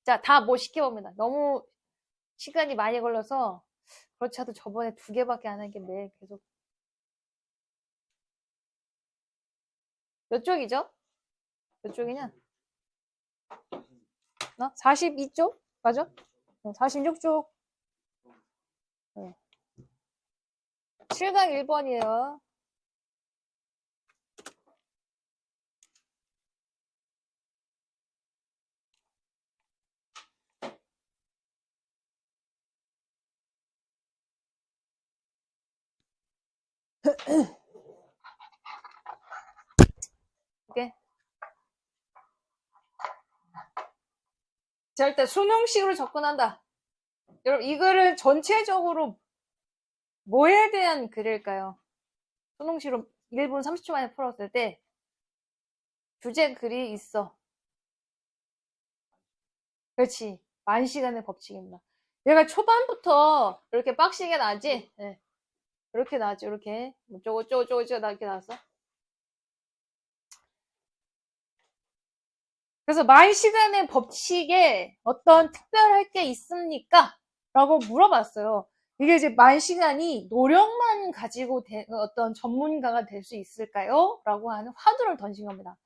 자, 다 뭐 시켜봅니다. 너무 시간이 많이 걸려서 그렇지 않아도 저번에 2개밖에 안 한 게 매일 계속. 몇 쪽이죠? 몇 쪽이냐? 42쪽? 맞아? 46쪽. 7강 1번이에요. 오케이. 자, 일단 수능식으로 접근한다. 여러분, 이 글은 전체적으로 뭐에 대한 글일까요? 수능식으로 1분 30초 만에 풀었을 때 주제 글이 있어. 그렇지. 만시간의 법칙입니다. 얘가 초반부터 이렇게 빡시게 나지? 네. 이렇게 나왔죠, 이렇게. 어쩌고 이렇게 나왔어. 그래서 만시간의 법칙에 어떤 특별할 게 있습니까? 라고 물어봤어요. 이게 이제 만시간이 노력만 가지고 어떤 전문가가 될 수 있을까요? 라고 하는 화두를 던진 겁니다.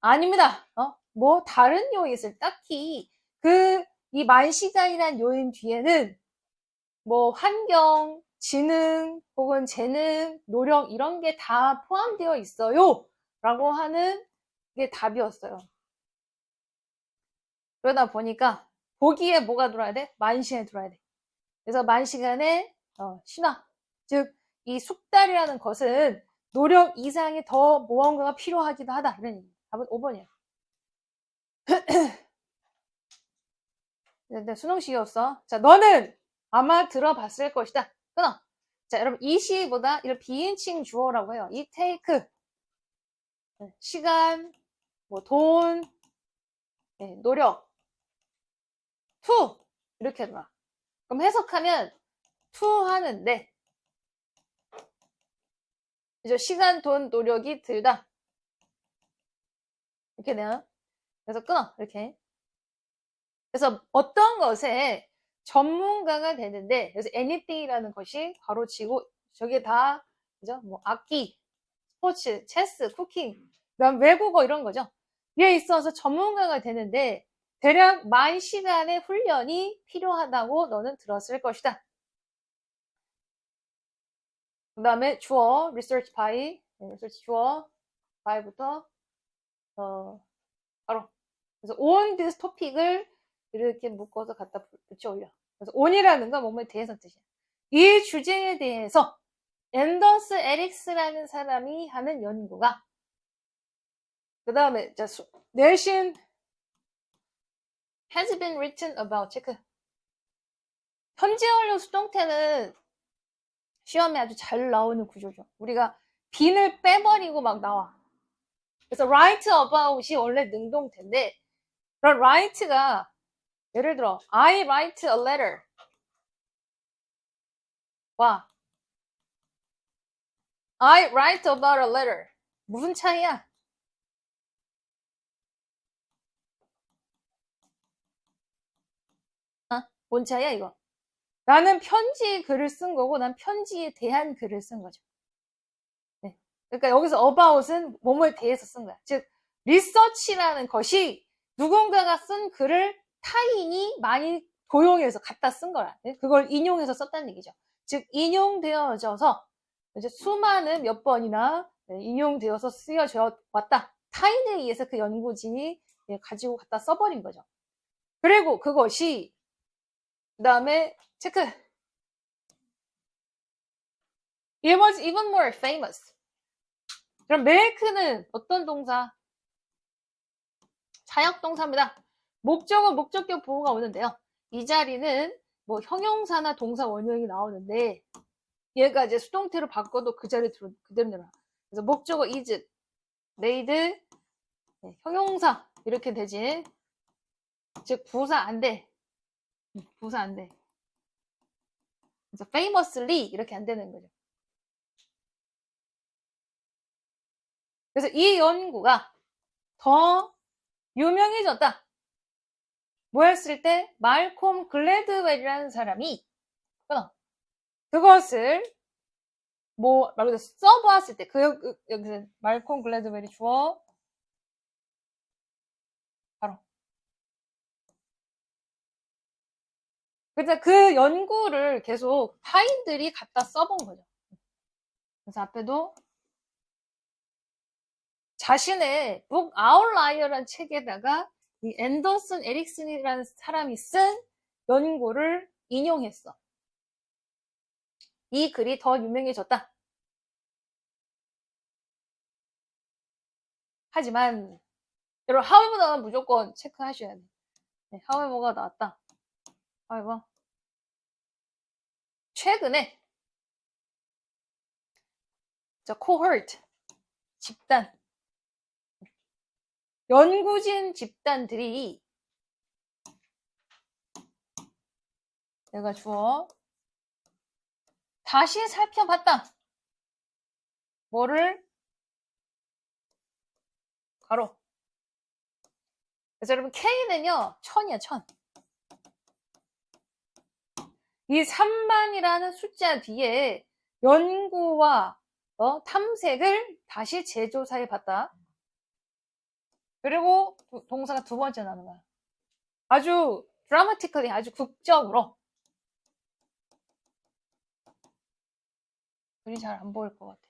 아닙니다. 뭐 다른 요인이 있을 딱히 이 만시간이라는 요인 뒤에는 뭐 환경, 지능 혹은 재능, 노력 이런 게 다 포함되어 있어요. 라고 하는 게 답이었어요. 그러다 보니까 보기에 뭐가 들어야 돼? 만시간이 들어야 돼. 그래서 만시간의 신화, 즉 이 숙달이라는 것은 노력 이상의 더 무언가가 필요하기도 하다. 이런 얘기. 답은 5번이에요. 근데 수능식이었어. 자, 너는 아마 들어봤을 것이다. 끊어. 자, 여러분 이 시보다 이런 비인칭 주어라고 해요. 이 take 시간, 뭐 돈, 노력, to 이렇게 들어와. 그럼 해석하면 to 하는데 이제 시간, 돈, 노력이 들다. 이렇게 돼요. 그래서 끊어. 이렇게. 그래서 어떤 것에 전문가가 되는데, 그래서 anything이라는 것이 가로치고, 저게 다, 그죠? 뭐, 악기, 스포츠, 체스, 쿠킹, 그다음 외국어 이런 거죠. 이에 있어서 전문가가 되는데, 대략 10,000시간의 훈련이 필요하다고 너는 들었을 것이다. 그 다음에 주어, research by, research 주어, by부터, 바로. 그래서 on this topic을 이렇게 묶어서 갖다 붙여 올려. 그래서 on이라는 건 몸에 대해서 뜻이야. 이 주제에 대해서 앤더스 에릭스라는 사람이 하는 연구가 그 다음에 내신 has been written about 체크. 현재 완료 수동태는 시험에 아주 잘 나오는 구조죠. 우리가 빈을 빼버리고 막 나와. 그래서 write about이 원래 능동태인데 그런 write가 예를 들어 I write a letter 와 I write about a letter 무슨 차이야? 뭔 차이야 이거? 나는 편지에 글을 쓴 거고 난 편지에 대한 글을 쓴 거죠. 네. 그러니까 여기서 about은 뭐뭐에 대해서 쓴 거야. 즉 리서치라는 것이 누군가가 쓴 글을 타인이 많이 도용해서 갖다 쓴 거라. 그걸 인용해서 썼다는 얘기죠. 즉 인용되어져서 이제 수많은 몇 번이나 인용되어서 쓰여져 왔다. 타인에 의해서 그 연구진이 가지고 갖다 써버린 거죠. 그리고 그것이 그 다음에 체크. It was even more famous. 그럼 make는 어떤 동사? 차역동사입니다. 목적은 목적격 보호가 오는데요. 이 자리는 뭐 형용사나 동사 원형이 나오는데 얘가 이제 수동태로 바꿔도 그 자리에 그대로 내려와. 그래서 목적어 is, made, 형용사 이렇게 되지. 즉 부사 안 돼. 부사 안 돼. 그래서 famously 이렇게 안 되는 거죠. 그래서 이 연구가 더 유명해졌다. 뭐였을 때 말콤 글래드웰이라는 사람이 그것을 뭐 말 그대로 써보았을 때 여기서 말콤 글래드웰이 주어 바로 그래서 그 연구를 계속 타인들이 갖다 써본 거죠. 그래서 앞에도 자신의 북 아웃라이어라는 책에다가 이 앤더슨 에릭슨이라는 사람이 쓴 연구를 인용했어. 이 글이 더 유명해졌다. 하지만 여러분 however 나오면 무조건 체크하셔야 돼. 네, however가 나왔다. however 최근에 cohort 집단 연구진 집단들이 내가 주어 다시 살펴봤다. 뭐를? 가로. 그래서 여러분 K는요 1000이야 1000. 이 3만이라는 숫자 뒤에 연구와 탐색을 다시 재조사해 봤다. 그리고 동사가 두 번째 나오는 거야. 아주 드라마티컬리 아주 극적으로. 글이 잘 안 보일 것 같아.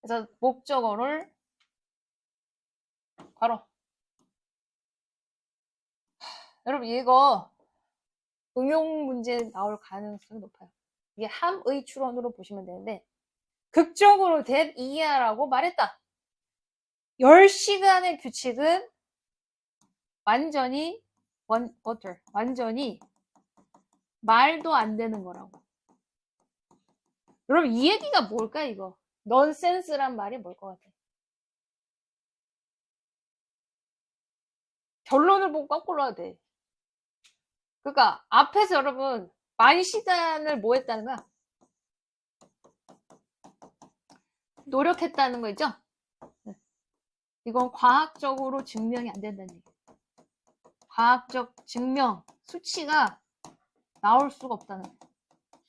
그래서 목적어를 괄호. 여러분 이거 응용 문제 나올 가능성이 높아요. 이게 함의 추론으로 보시면 되는데 극적으로 된 이해하라고 말했다. 10시간의 규칙은 완전히 완전히 말도 안 되는 거라고. 여러분 이 얘기가 뭘까 이거? 넌센스란 말이 뭘 것 같아? 결론을 보고 거꾸로 해야 돼. 그러니까 앞에서 여러분 10,000시간을 뭐 했다는 거야? 노력했다는 거 있죠? 이건 과학적으로 증명이 안 된다는 얘기. 과학적 증명, 수치가 나올 수가 없다는 거야.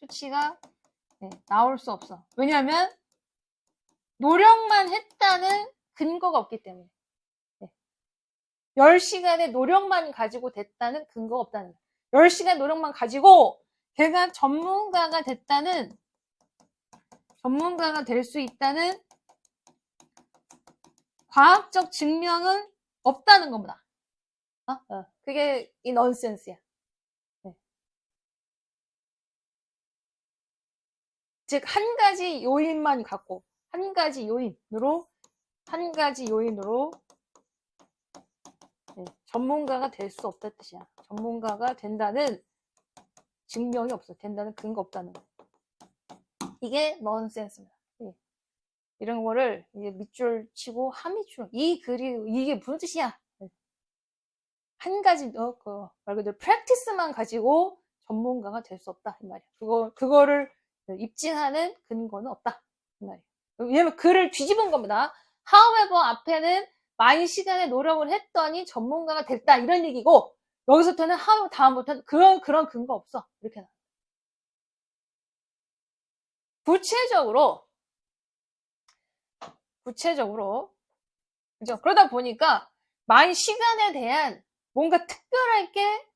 수치가 나올 수 없어. 왜냐하면 노력만 했다는 근거가 없기 때문에. 10시간의 노력만 가지고 됐다는 근거가 없다는 거야. 10시간 노력만 가지고 걔가 전문가가 될 수 있다는 과학적 증명은 없다는 겁니다. 그게 이 넌센스야. 즉, 한 가지 요인만 갖고, 한 가지 요인으로 전문가가 될 수 없다는 뜻이야. 전문가가 된다는 증명이 없어. 된다는 근거 없다는 거. 이게 넌센스입니다. 이런 거를 이제 밑줄 치고 함의추론. 이 글이 이게 무슨 뜻이야? 한 가지 말 그대로 프랙티스만 가지고 전문가가 될 수 없다 이 말이야. 그거를 입증하는 근거는 없다 이 말이야. 왜냐면 글을 뒤집은 겁니다. however 앞에는 10,000시간의 노력을 했더니 전문가가 됐다 이런 얘기고 여기서부터는 however 다음부터는 그런 근거 없어 이렇게 나와. 구체적으로 그죠? 그러다 보니까 10,000시간에 대한 뭔가 특별할 게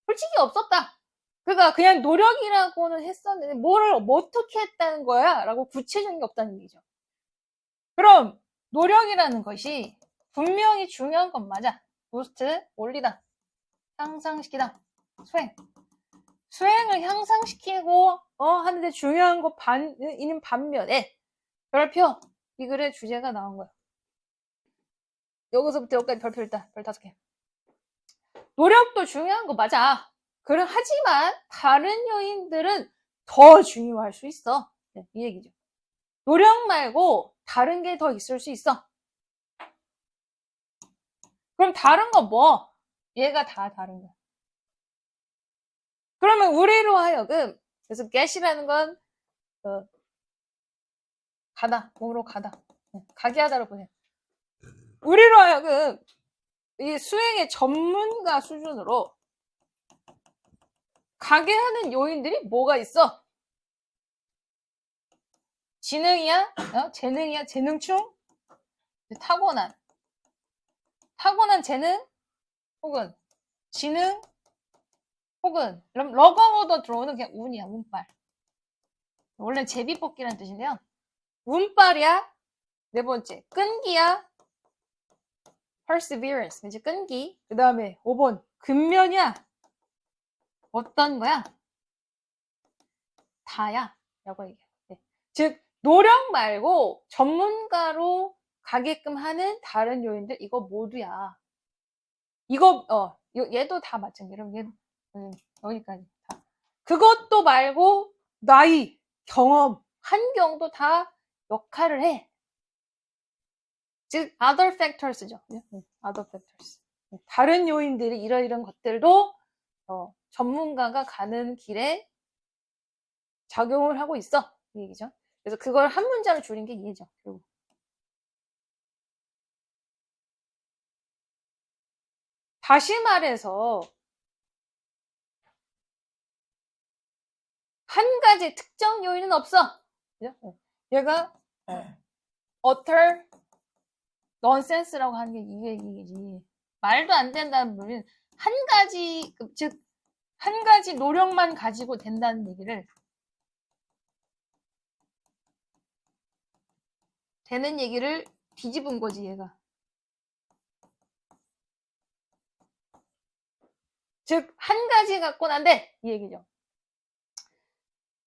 솔직히 없었다. 그러니까 그냥 노력이라고는 했었는데 뭐를 어떻게 했다는 거야? 라고 구체적인 게 없다는 얘기죠. 그럼 노력이라는 것이 분명히 중요한 건 맞아. 부스트, 올리다, 향상시키다, 수행을 향상시키고 하는데 중요한 거 이는 반면에 별표 이 글의 주제가 나온 거야. 여기서부터 여기까지 별표 일단 별 5개. 노력도 중요한 거 맞아. 하지만 다른 요인들은 더 중요할 수 있어. 이 얘기죠. 노력 말고 다른 게 더 있을 수 있어. 그럼 다른 거 뭐? 얘가 다 다른 거야. 그러면 우리로 하여금 그래서 get이라는 건 가다, 몸으로 가다, 가게 하다로 보세요. 우리로 하여금 이 수행의 전문가 수준으로 가게 하는 요인들이 뭐가 있어? 지능이야? 재능이야? 재능충? 타고난 재능? 혹은 지능? 혹은 러거워더 들어오는 그냥 운이야, 운빨. 원래 제비뽑기라는 뜻인데요. 운빨이야? 네 번째, 끈기야? perseverance, 이제 끈기. 그 다음에 5번, 근면이야? 어떤 거야? 다야. 라고 얘기해. 네. 즉, 노력 말고 전문가로 가게끔 하는 다른 요인들, 이거 모두야. 이거, 얘도 다 마찬가지로, 얘도, 여기까지 다. 그것도 말고, 나이, 경험, 환경도 다 역할을 해. 즉, other factors죠. other factors. 다른 요인들이 이런 것들도, 전문가가 가는 길에 작용을 하고 있어. 이 얘기죠. 그래서 그걸 한 문장을 줄인 게 이해죠. 결국. 다시 말해서 한 가지 특정 요인은 없어. 그죠? 얘가 utter nonsense라고 하는 게 이게 얘기지. 말도 안 된다는 말은 한 가지, 즉 한 가지 노력만 가지고 된다는 얘기를 되는 얘기를 뒤집은 거지, 얘가. 즉, 한 가지 갖고는 안 돼! 이 얘기죠.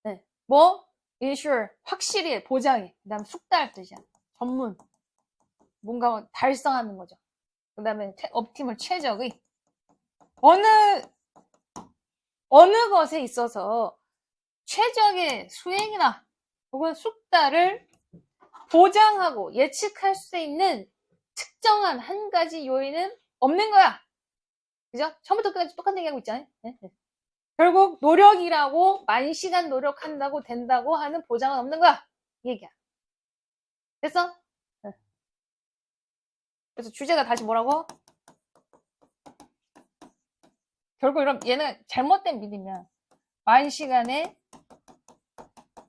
네. 뭐? ensure, 확실히 보장해. 그 다음 숙달 뜻이야. 전문. 뭔가 달성하는 거죠. 그 다음에 옵티멀, 최적의. 어느 것에 있어서 최적의 수행이나 혹은 숙달을 보장하고 예측할 수 있는 특정한 한 가지 요인은 없는 거야. 그죠? 처음부터 끝까지 똑같은 얘기하고 있잖아요. 네? 결국 노력이라고 만 시간 노력한다고 된다고 하는 보장은 없는 거야. 이 얘기야. 됐어? 네. 그래서 주제가 다시 뭐라고? 결국 이런 얘는 잘못된 믿음이야. 만 시간에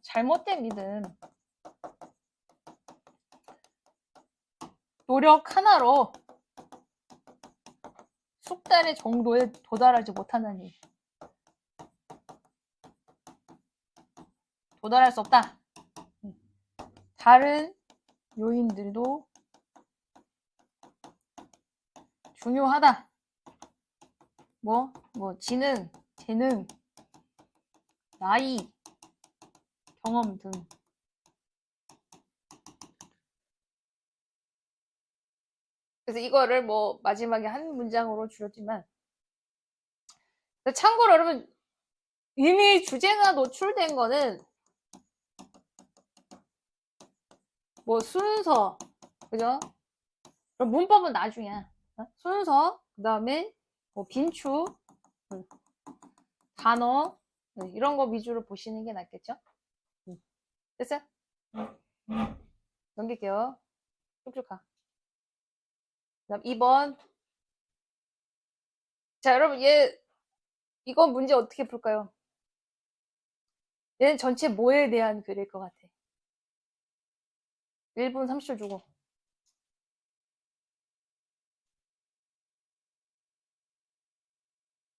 잘못된 믿음. 노력 하나로 숙달의 정도에 도달하지 못한다는 얘기. 도달할 수 없다. 다른 요인들도 중요하다. 뭐 지능, 재능, 나이, 경험 등. 그래서 이거를 뭐 마지막에 한 문장으로 줄였지만, 참고로 여러분 이미 주제가 노출된 거는 뭐 순서, 그죠? 그럼 문법은 나중이야. 순서, 그 다음에 뭐 빈추, 단어, 이런 거 위주로 보시는 게 낫겠죠? 됐어요? 넘길게요. 쭉쭉 가. 그다음 2번. 자, 여러분, 이건 문제 어떻게 풀까요? 얘는 전체 뭐에 대한 글일 것 같아? 1분 30초 주고.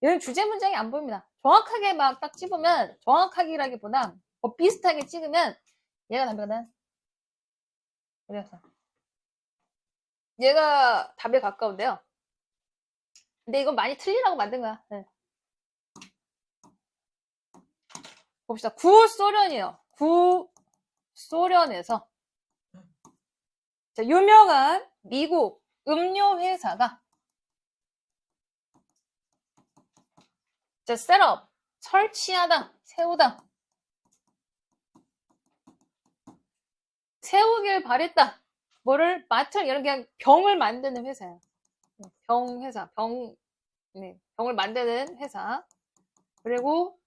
얘는 주제 문장이 안 보입니다. 정확하게 막 딱 찝으면, 정확하기라기보다 비슷하게 찍으면 얘가 답이거든. 그래서 얘가 답에 가까운데요. 근데 이건 많이 틀리라고 만든 거야. 네. 봅시다. 구소련이에요. 구소련에서 유명한 미국 음료 회사가 셋업, 설치하다, 세우다, 세우길 바랬다. 뭐를 이런 그냥 병을 만드는 회사예요. 병회사, 병을 만드는 회사. 그리고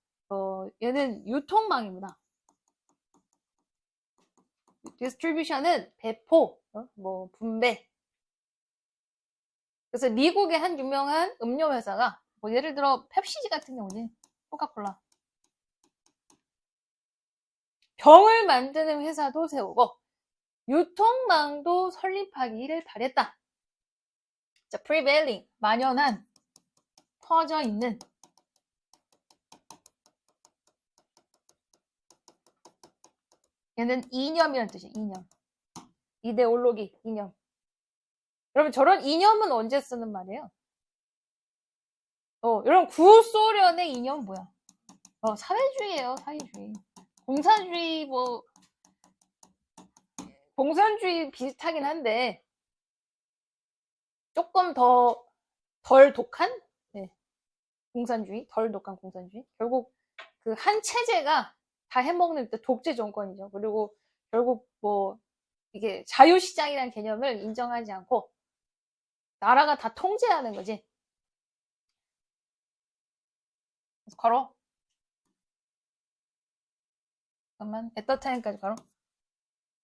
얘는 유통망입니다. 디스트리뷰션은 배포, 뭐 분배. 그래서 미국의 한 유명한 음료 회사가 뭐 예를 들어 펩시지 같은 경우지, 코카콜라. 병을 만드는 회사도 세우고 유통망도 설립하기를 바랬다. 자, prevailing, 만연한, 퍼져 있는. 얘는 이념이라는 뜻이에요. 이념. 이데올로기, 이념. 여러분 저런 이념은 언제 쓰는 말이에요? 여러분 구소련의 이념 뭐야? 사회주의예요, 사회주의. 공산주의 뭐 공산주의 비슷하긴 한데 조금 덜 독한? 네. 공산주의, 덜 독한 공산주의. 결국 그 한 체제가 다 해먹는 독재 정권이죠. 그리고 결국 뭐 이게 자유시장이라는 개념을 인정하지 않고 나라가 다 통제하는 거지. 그래서 걸어. 잠깐만, at the time까지 걸어.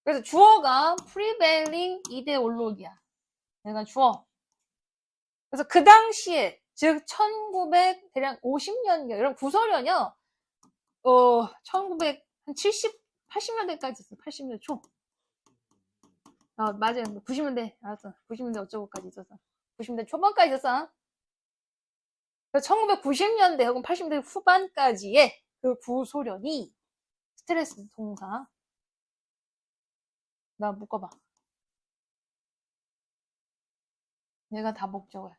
그래서 주어가 prevailing ideology야. 얘가 주어. 그래서 그 당시에, 즉 1950년경, 여러분 구소련이요. 1970, 80년대까지 있었어. 80년대 초. 맞아요. 90년대, 알았어. 90년대 어쩌고까지 있었어. 90년대 초반까지 있었어. 그래서 1990년대 혹은 80년대 후반까지의 그 구소련이 스트레스 동사. 나 묶어봐. 얘가 다 목적어야.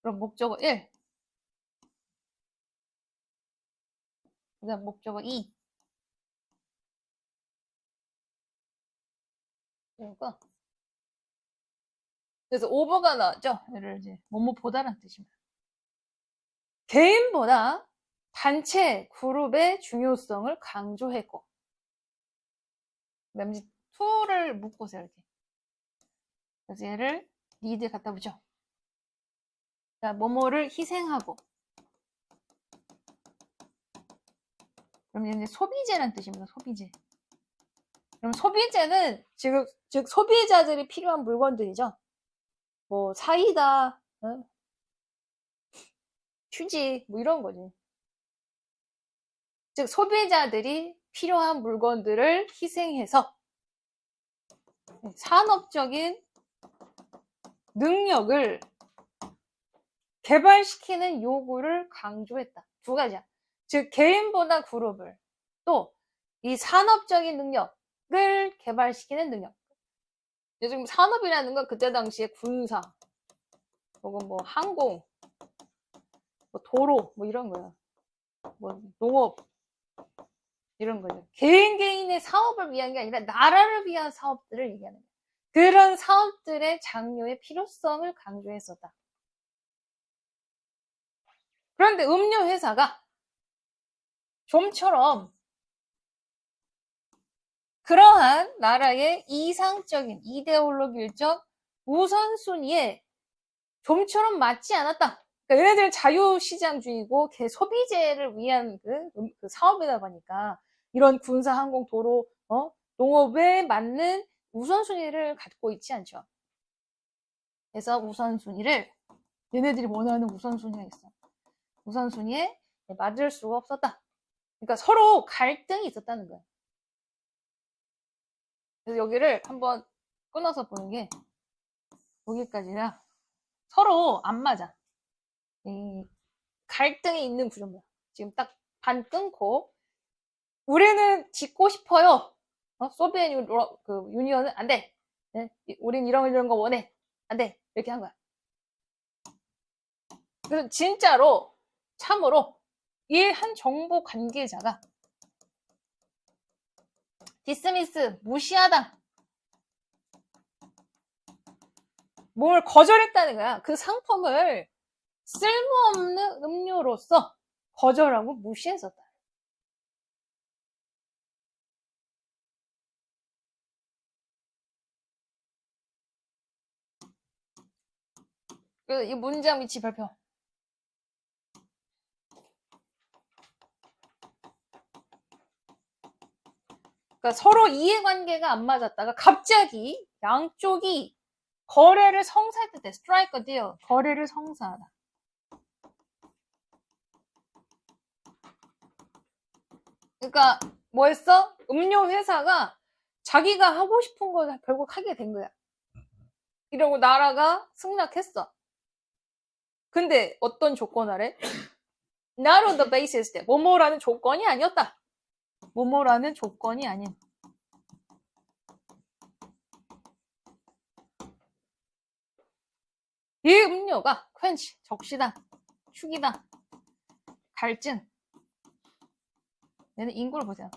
그럼 목적어 1. 그 다음 목적어 2. 그러니까 그래서 오버가 나왔죠. 얘를 이제 뭐뭐보다라는 뜻입니다. 개인보다 단체, 그룹의 중요성을 강조했고, 그다음에 to를 묶고서 이렇게. 그래서 얘를 need에 갖다 붙여. 자, 뭐뭐를 희생하고. 그럼 얘는 소비재라는 뜻입니다. 소비재. 그럼 소비재는 즉 소비자들이 필요한 물건들이죠. 뭐 사이다, 휴지, 뭐 이런 거지. 즉 소비자들이 필요한 물건들을 희생해서 산업적인 능력을 개발시키는 요구를 강조했다. 두 가지야. 즉 개인보다 그룹을, 또 이 산업적인 능력을 개발시키는 능력. 요즘 산업이라는 건 그때 당시에 군사 혹은 뭐 항공, 뭐 도로 뭐 이런 거야. 뭐 농업 이런 거죠. 개인의 사업을 위한 게 아니라 나라를 위한 사업들을 얘기하는 거야. 그런 사업들의 장려의 필요성을 강조했었다. 그런데 음료 회사가 좀처럼 그러한 나라의 이상적인 이데올로기적 우선순위에 좀처럼 맞지 않았다. 그러니까 얘네들 자유시장주의고 소비재를 위한 그 사업이다 보니까 이런 군사, 항공, 도로, 농업에 맞는 우선순위를 갖고 있지 않죠. 그래서 우선순위를 얘네들이 원하는 우선순위가 있어. 우선순위에 맞을 수가 없었다. 그러니까 서로 갈등이 있었다는 거야. 그래서 여기를 한번 끊어서 보는 게 여기까지라 서로 안 맞아. 갈등이 있는 구조입니다. 지금 딱 반 끊고 우리는 짓고 싶어요. 소비엣 유니언은 안 돼. 네? 우린 이런 거 원해. 안 돼. 이렇게 한 거야. 그래서 진짜로 참으로 이 한 정보 관계자가 디스미스 무시하다. 뭘 거절했다는 거야. 그 상품을 쓸모없는 음료로서 거절하고 무시했었다. 그래서 이 문장 위치 발표. 그러니까 서로 이해관계가 안 맞았다가 갑자기 양쪽이 거래를 성사했을 때, strike a deal. 거래를 성사하다. 그러니까 뭐 했어? 음료 회사가 자기가 하고 싶은 거 결국 하게 된 거야. 이러고 나라가 승낙했어. 근데 어떤 조건 아래? Not on the basis that 뭐뭐라는 조건이 아니었다. 뭐뭐라는 조건이 아닌. 이 음료가 quench, 적시다, 축이다, 갈증. 얘는 인구를 보세요.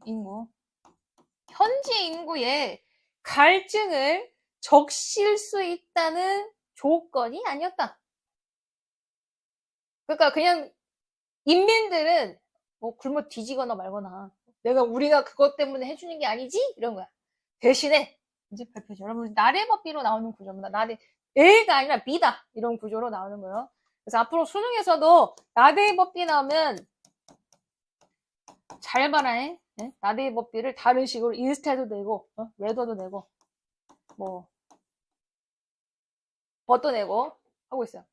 인구. 현지 인구의 갈증을 적실 수 있다는 조건이 아니었다. 그러니까 그냥 인민들은 뭐 굶어 뒤지거나 말거나 우리가 그것 때문에 해주는 게 아니지? 이런 거야. 대신에 이제 발표죠. 여러분 나래법비로 나오는 구조입니다. A가 아니라 B다. 이런 구조로 나오는 거예요. 그래서 앞으로 수능에서도 나대법비 나오면 잘 봐라. 나대법비를 다른 식으로 인스타도 내고 웨더도 내고 뭐 버도 내고 하고 있어요.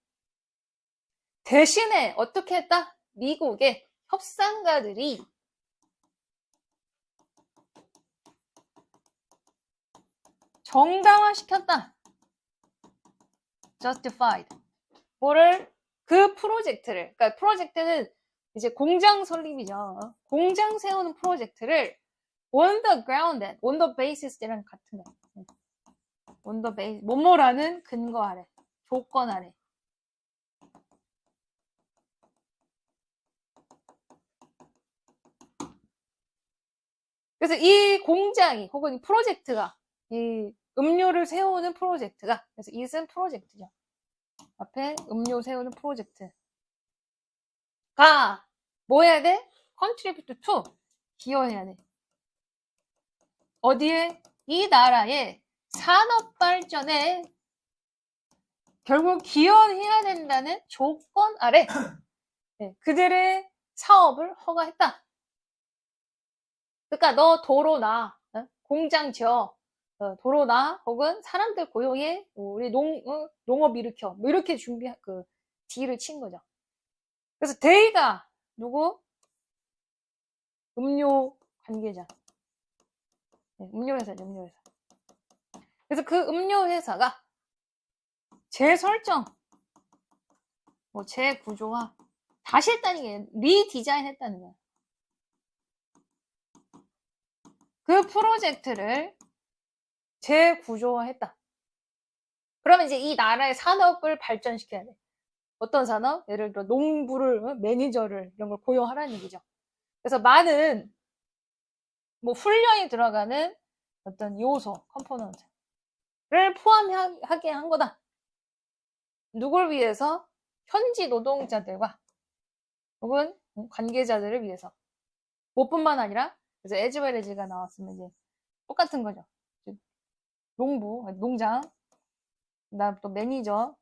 대신에 어떻게 했다? 미국의 협상가들이 정당화시켰다. justified. 뭐를? 그 프로젝트를. 그러니까 프로젝트는 이제 공장 설립이죠. 공장 세우는 프로젝트를 on the ground, on the basis랑 같은 거. on the basis. 뭐뭐라는 근거 아래. 조건 아래. 그래서 이 공장이 혹은 이 프로젝트가 이 음료를 세우는 프로젝트가 그래서 이은 프로젝트죠. 앞에 음료 세우는 프로젝트가 뭐 해야 돼? contribute to 기여해야 돼. 어디에? 이 나라의 산업 발전에 결국 기여해야 된다는 조건 아래 그들의 사업을 허가했다. 그러니까 너 도로 나, 공장 지어, 도로 나, 혹은 사람들 고용해, 우리 농업 일으켜, 뭐 이렇게 딜을 친 거죠. 그래서 데이가 누구? 음료 관계자. 음료회사죠, 음료회사. 그래서 그 음료회사가 재설정, 뭐 재구조화, 다시 했다는 게 리디자인 했다는 거야. 그 프로젝트를 재구조화했다. 그러면 이제 이 나라의 산업을 발전시켜야 돼. 어떤 산업? 예를 들어 농부를, 매니저를 이런 걸 고용하라는 얘기죠. 그래서 많은 뭐 훈련이 들어가는 어떤 요소, 컴포넌트를 포함하게 한 거다. 누굴 위해서? 현지 노동자들과 혹은 관계자들을 위해서. 뭐뿐만 아니라 그래서 에즈웰에즈가 나왔으면 이제 똑같은 거죠. 농부, 농장, 그다음 또 매니저,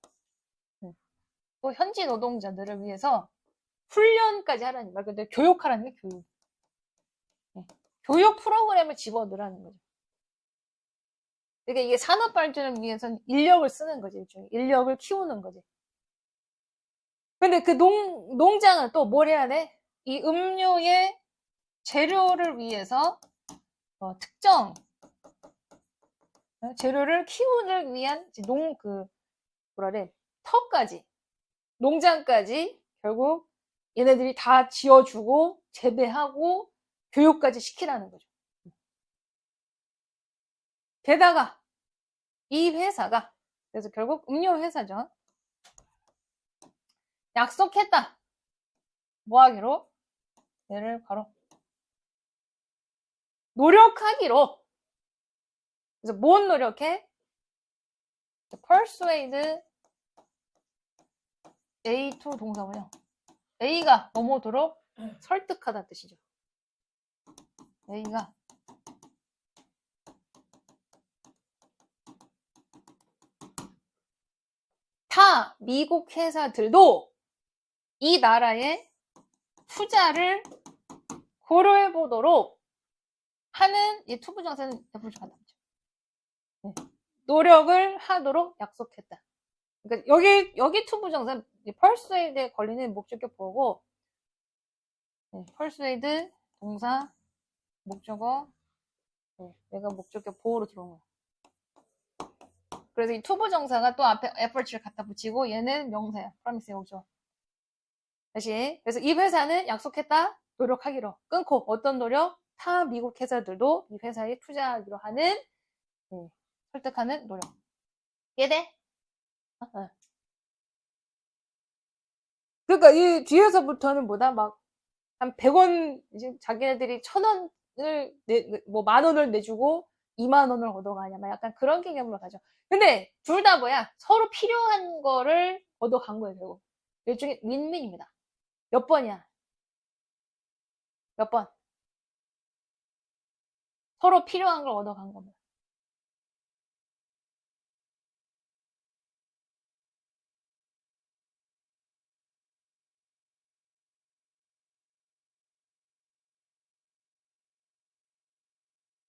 또 현지 노동자들을 위해서 훈련까지 하라는 말 그대로 교육하라는 게 교육. 교육 프로그램을 집어넣으라는 거죠. 그러니까 이게 산업 발전을 위해서는 인력을 쓰는 거지, 일종의 인력을 키우는 거지. 근데 그 농장은 또 뭘 해야 돼? 이 음료의 재료를 위해서 특정 재료를 키우기 위한 터까지, 농장까지 결국 얘네들이 다 지어주고 재배하고 교육까지 시키라는 거죠. 게다가 이 회사가 그래서 결국 음료 회사죠. 약속했다. 뭐 하기로? 얘를 바로 노력하기로. 그래서 뭔 노력해? persuade A2 동사원이요. A가 뭐뭐도록 설득하다 뜻이죠. A가 타 미국 회사들도 이 나라의 투자를 고려해 보도록 하는 이 투부정사는 대부분한다. 노력을 하도록 약속했다. 그러니까 여기 투부정사 persuade에 걸리는 목적격 보고 persuade 동사 목적어 얘가 목적격 보호로 들어온 거야. 그래서 이 투부정사가 또 앞에 effort를 갖다 붙이고 얘는 명사야. promise의 목적어. 다시. 그래서 이 회사는 약속했다. 노력하기로. 끊고 어떤 노력? 타 미국 회사들도 이 회사에 투자하기로 하는 설득하는 노력. 이해돼? 그러니까 이 뒤에서부터는 뭐다? 막 한 100원 이제 자기네들이 1000원을 뭐 10,000원을 내주고 20,000원을 얻어가냐 막 약간 그런 개념으로 가죠. 근데 둘 다 뭐야? 서로 필요한 거를 얻어간 거예요, 결국. 일종의 윈윈입니다. 몇 번이야? 몇 번? 서로 필요한 걸 얻어간 겁니다.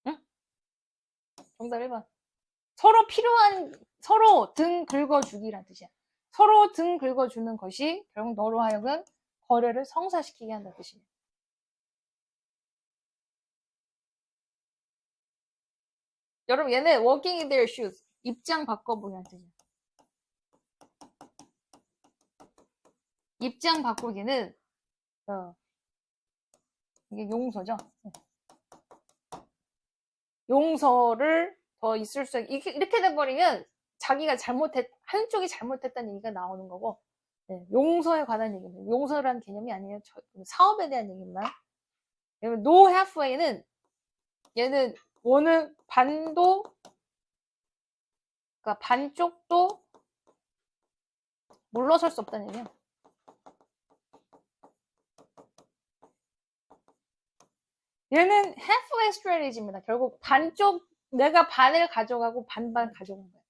응? 정답 1번. 서로 등 긁어주기란 뜻이야. 서로 등 긁어주는 것이 결국 너로 하여금 거래를 성사시키게 한다는 뜻이에요. 여러분, 얘네 walking in their shoes. 입장 바꿔보기란 뜻이에요. 입장 바꾸기는, 이게 용서죠. 용서를 더 있을 수, 이렇게 돼버리면 자기가 한쪽이 잘못했다는 얘기가 나오는 거고, 용서에 관한 얘기입니다. 용서라는 개념이 아니에요. 사업에 대한 얘기입니다. no halfway는 얘는 원은 그러니까 반쪽도 물러설 수 없다는 얘기예요. 얘는 halfway strategy입니다. 결국 내가 반을 가져가고 반반 가져간 거예요.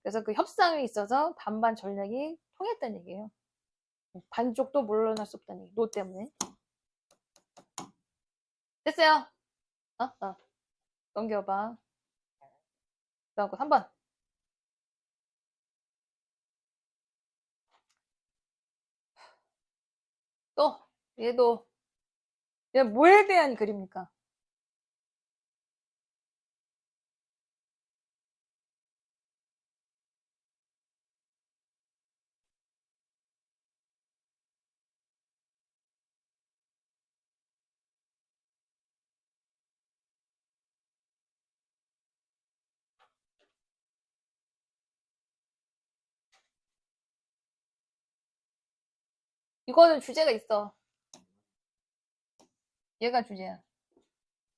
그래서 그 협상에 있어서 반반 전략이 통했다는 얘기예요. 반쪽도 물러날 수 없다는 얘기. 노 때문에. 됐어요. 넘겨봐. 그다음 거 3번. 또 얘 뭐에 대한 글입니까? 이거는 주제가 있어. 얘가 주제야.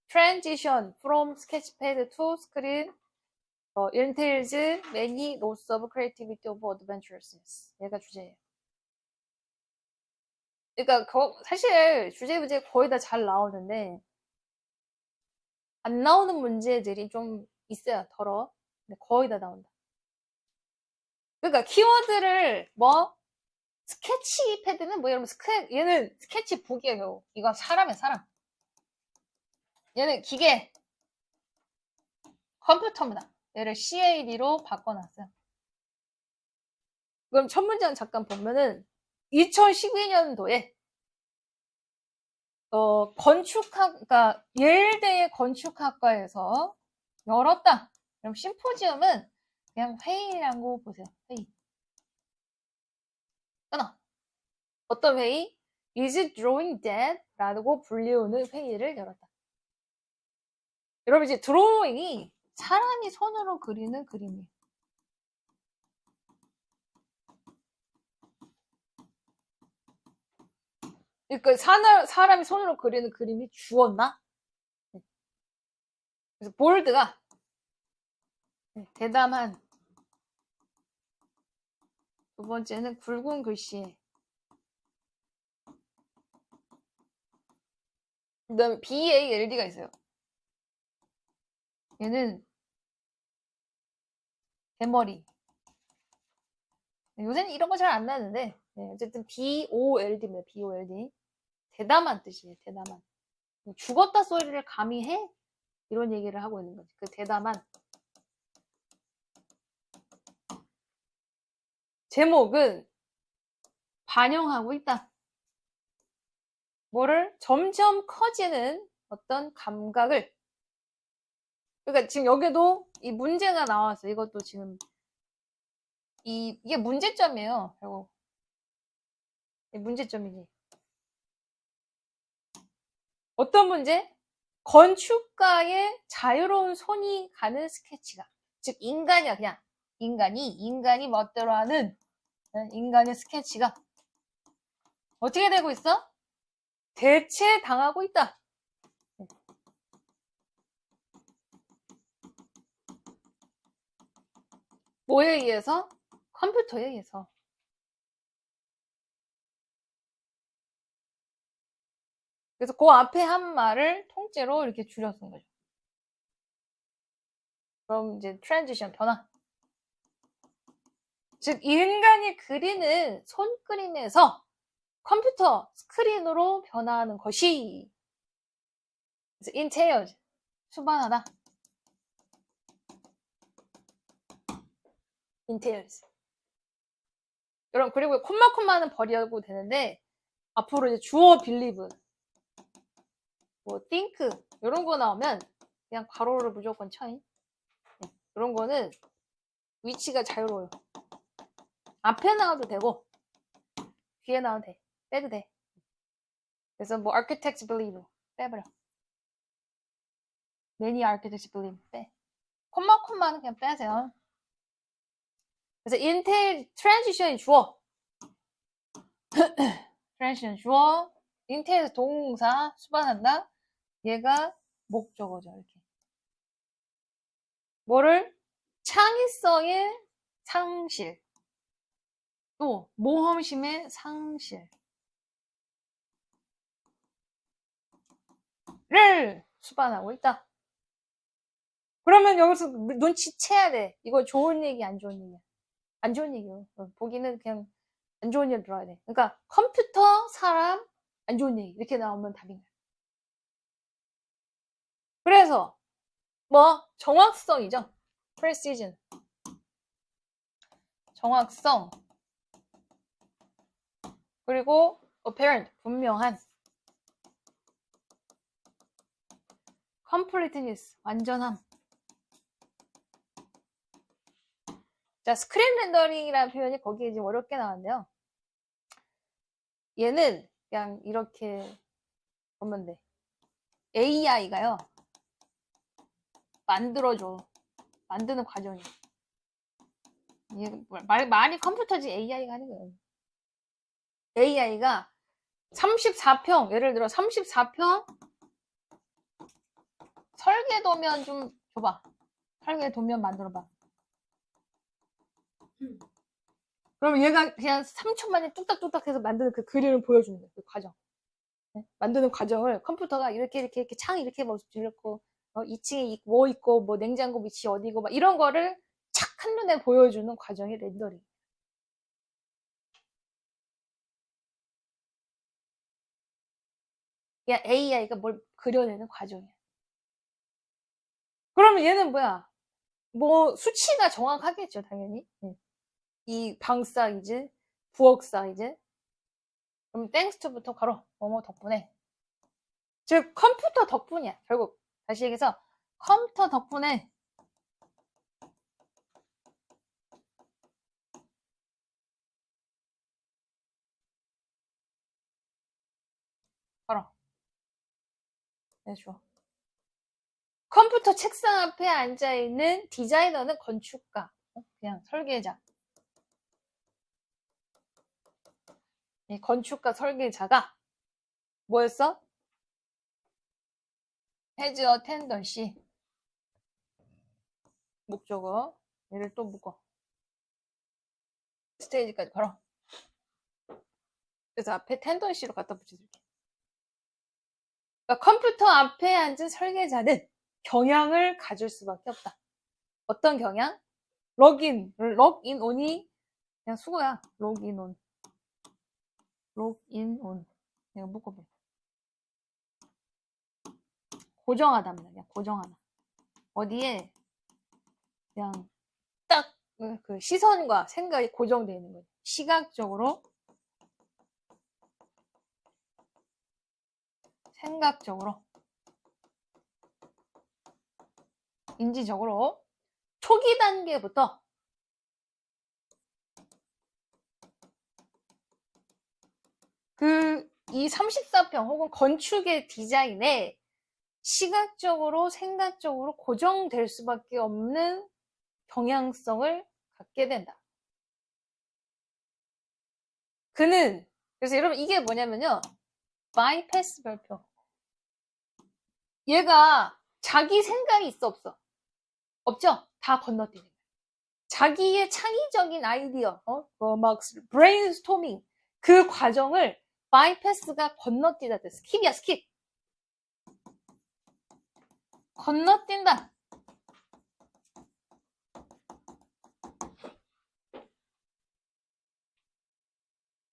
Transition from sketchpad to screen entails many loss of creativity of adventurousness. 얘가 주제예요. 그러니까 사실 주제 문제 거의 다 잘 나오는데 안 나오는 문제들이 좀 있어요. 근데 거의 다 나온다. 그러니까 키워드를 스케치 패드는 여러분 얘는 스케치북이에요. 결국. 이건 사람이야, 사람. 얘는 기계, 컴퓨터입니다. 얘를 CAD로 바꿔놨어요. 그럼 첫 문장 잠깐 보면은 2012년도에 그러니까 예일대의 건축학과에서 열었다. 그럼 심포지엄은 그냥 회의라고 보세요. 회의. 끊어. 어떤 회의? Is it drawing dead? 라고 불리우는 회의를 열었다. 여러분 이제 드로잉이 사람이 손으로 그리는 그림이에요. 그러니까 사람이 손으로 그리는 그림이 주었나? 그래서 볼드가 대담한, 두 번째는 굵은 글씨에, 그 다음에 BALD가 있어요. 얘는 대머리. 요새는 이런 거 잘 안 나는데 어쨌든 BOLD입니다. BOLD. 대담한 뜻이에요. 대담한. 죽었다 소리를 감히 해? 이런 얘기를 하고 있는 거지. 그 대담한. 제목은 반영하고 있다. 뭐를? 점점 커지는 어떤 감각을. 그러니까 지금 여기도 이 문제가 나왔어. 이것도 지금 이게 문제점이에요. 결국 문제점이지. 어떤 문제? 건축가의 자유로운 손이 가는 스케치가. 즉 인간이야. 그냥 인간이 멋대로 하는 인간의 스케치가 어떻게 되고 있어? 대체당하고 있다. 뭐에 의해서? 컴퓨터에 의해서. 그래서 그 앞에 한 말을 통째로 이렇게 줄여 쓴 거죠. 그럼 이제 트랜지션 변화. 즉 인간이 그리는 손그림에서 컴퓨터 스크린으로 변화하는 것이 entails 수반하다. entails. 여러분 그리고 콤마는 버려도 되는데 앞으로 이제 주어 believe 뭐 think 이런 거 나오면 그냥 괄호를 무조건 쳐잉. 이런 거는 위치가 자유로워요. 앞에 나와도 되고 뒤에 나와도 돼. 빼도 돼. 그래서 뭐 architects believe 빼버려. many architects believe 빼. 콤마는 그냥 빼세요. 그래서 entail transition이 주어. transition 주어. entail 동사 수반한다. 얘가 목적어죠. 이렇게. 뭐를? 창의성의 상실. 또 모험심의 상실을 수반하고 있다. 그러면 여기서 눈치채야 돼. 이거 좋은 얘기, 안 좋은 얘기야. 안 좋은 얘기요. 보기는 그냥 안 좋은 얘기 들어야 돼. 그러니까 컴퓨터, 사람, 안 좋은 얘기 이렇게 나오면 답인 거야. 그래서 뭐 정확성이죠. precision. 정확성. 그리고 apparent. 분명한. completeness. 완전함. 자, 스크린 렌더링이라는 표현이 거기에 이제 어렵게 나왔는데요. 얘는 그냥 이렇게 보면 돼. AI가요. 만들어줘. 만드는 과정이야. 말이 컴퓨터지 AI가 하는 거예요. AI가 34평, 예를 들어 34평 설계도면 좀 줘봐. 설계도면 만들어봐. 그럼 얘가 그냥 3초 만에 뚝딱뚝딱 해서 만드는 그 그림을 보여주는 거예요. 그 과정. 네? 만드는 과정을 컴퓨터가 이렇게 창 이렇게 이렇고 2층에 뭐 있고 뭐 냉장고 위치 어디고 막 이런 거를 착 한눈에 보여주는 과정이 렌더링. 그냥 AI가 뭘 그려내는 과정이야. 그러면 얘는 뭐야? 뭐 수치가 정확하겠죠, 당연히. 이 방 사이즈, 부엌 사이즈. 그럼 thanks to부터 가로 뭐뭐 덕분에. 즉 컴퓨터 덕분이야. 결국 다시 얘기해서 컴퓨터 덕분에 가로. 네, 좋아. 컴퓨터 책상 앞에 앉아있는 디자이너는 건축가. 그냥 설계자. 이 건축가 설계자가 뭐였어? has a tendency. 목적어. 얘를 또 묶어. 스테이지까지 걸어. 그래서 앞에 tendency로 갖다 붙여줄게. 그러니까 컴퓨터 앞에 앉은 설계자는 경향을 가질 수밖에 없다. 어떤 경향? 럭인온이 그냥 수고야. 럭인온. 내가 묶어볼게. 고정하답니다. 그냥 고정하다. 어디에 그냥 딱 그 시선과 생각이 고정되어 있는 거예요. 시각적으로, 생각적으로, 인지적으로 초기 단계부터 이 34평 혹은 건축의 디자인에 시각적으로, 생각적으로 고정될 수밖에 없는 경향성을 갖게 된다. 그래서 여러분 이게 뭐냐면요. 바이패스 별표. 얘가 자기 생각이 있어, 없어? 없죠? 다 건너뛰는 거예요. 자기의 창의적인 아이디어, 막 브레인스토밍, 그 과정을 바이패스가 건너뛰다. 스킵이야, 스킵. 건너뛴다.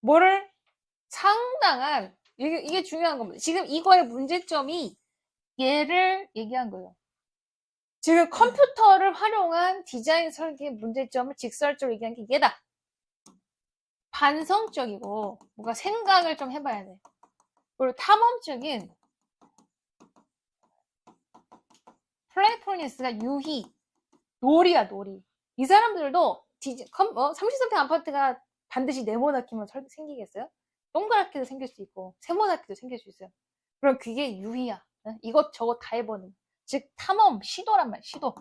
뭐를? 상당한, 이게 중요한 겁니다. 지금 이거의 문제점이 얘를 얘기한 거예요. 지금 컴퓨터를 활용한 디자인 설계의 문제점을 직설적으로 얘기한 게 얘다. 반성적이고 뭔가 생각을 좀 해봐야 돼. 그리고 탐험적인 플레이풀니스가 유희, 놀이야, 놀이. 이 사람들도 33평 아파트가 반드시 네모나게만 생기겠어요? 동그랗게도 생길 수 있고 세모나게도 생길 수 있어요. 그럼 그게 유희야. 이것저것 다 해보는. 즉 탐험, 시도란 말이야. 시도.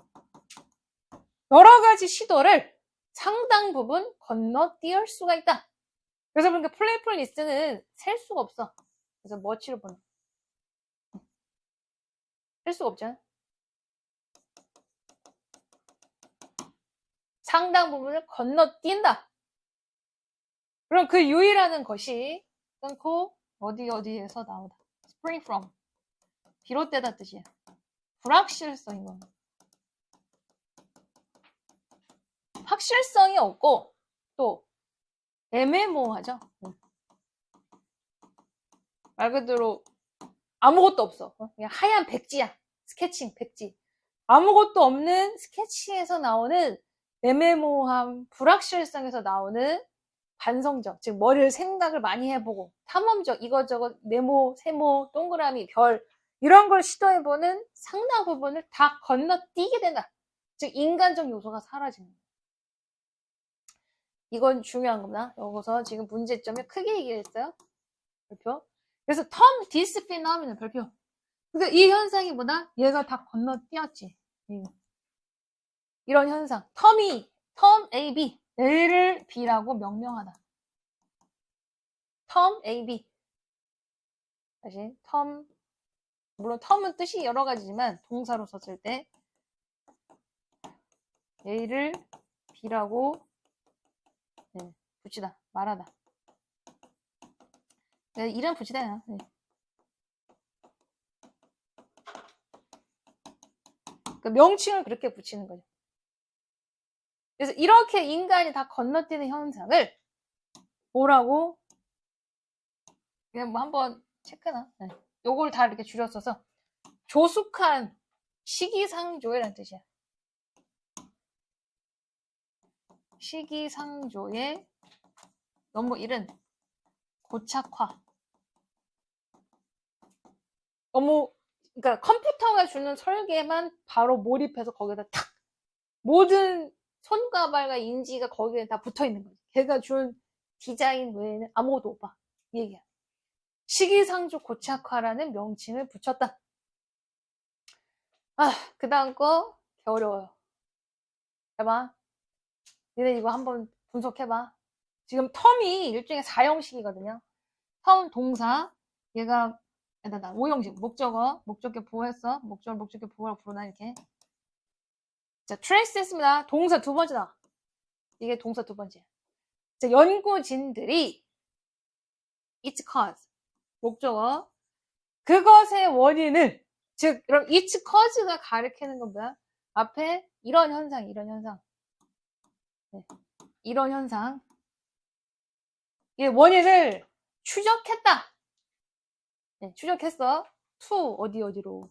여러 가지 시도를 상당 부분 건너뛸 수가 있다. 그래서 그러니까 플레이풀 리스트는 셀 수가 없어. 그래서 머치를 보는. 셀 수가 없잖아. 상당 부분을 건너뛴다. 그럼 그 유의라는 것이 끊고 어디에서 나오다. spring from. 비롯되다 뜻이야. 불확실성인 거야. 확실성이 없고 또 애매모호하죠. 말 그대로 아무것도 없어. 그냥 하얀 백지야. 스케칭 백지. 아무것도 없는 스케치에서 나오는 애매모호함, 불확실성에서 나오는 반성적, 즉 머리를 생각을 많이 해보고 탐험적, 이것저것 네모, 세모, 동그라미, 별 이런 걸 시도해보는 상당 부분을 다 건너뛰게 된다. 즉 인간적 요소가 사라지는 거야. 이건 중요한 겁니다. 여기서 지금 문제점을 크게 얘기했어요. 별표. 그래서 텀 디스 피노미널 별표. 그러니까 이 현상이 뭐다? 얘가 다 건너뛰었지. 이런 현상. 텀 A, B. A를 B라고 명명하다. 텀 A, B. 다시 텀. 물론 텀은 뜻이 여러 가지지만 동사로 썼을 때 A를 B라고 붙이다. 말하다. 이름 붙이다. 그 명칭을 그렇게 붙이는 거죠. 그래서 이렇게 인간이 다 건너뛰는 현상을 뭐라고? 그냥 뭐 한번 체크나. 요걸 다 이렇게 줄였어서 조숙한 시기상조회라는 뜻이야. 시기상조의 너무 이른 고착화. 너무 그러니까 컴퓨터가 주는 설계만 바로 몰입해서 거기다 탁 모든 손과 발과 인지가 거기에 다 붙어 있는 거지. 걔가 준 디자인 외에는 아무것도 못 봐. 이 얘기야. 시기상조 고착화라는 명칭을 붙였다. 그 다음 거 개 어려워요. 해봐. 니네 이거 한번 분석해봐. 지금 텀이 일종의 4형식이거든요. 텀 동사, 얘가 5형식, 목적격 보호했어. 목적격 보호라고 부르나 이렇게. 자, 트레이스 했습니다. 동사 두 번째다. 이게 동사 두 번째. 자, 연구진들이 its cause, 목적어, 그것의 원인을, 즉, 그럼 its cause가 가리키는 건 뭐야? 앞에 이런 현상. 네. 이런 현상. 이 원인을 추적했다. 네, 추적했어. to 어디로.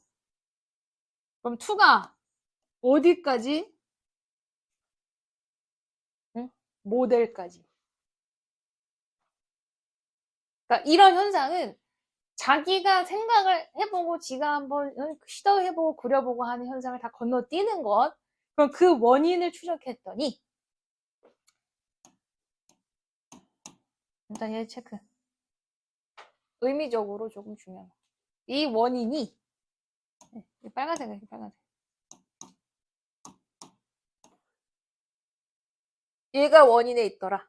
그럼 to가 어디까지? 모델까지. 그러니까 이런 현상은 자기가 생각을 해보고 지가 한번 시도해보고 그려보고 하는 현상을 다 건너뛰는 것. 그럼 그 원인을 추적했더니 일단 얘 체크. 의미적으로 조금 중요한 거. 이 원인이 빨간색이야, 빨간색. 얘가 원인에 있더라.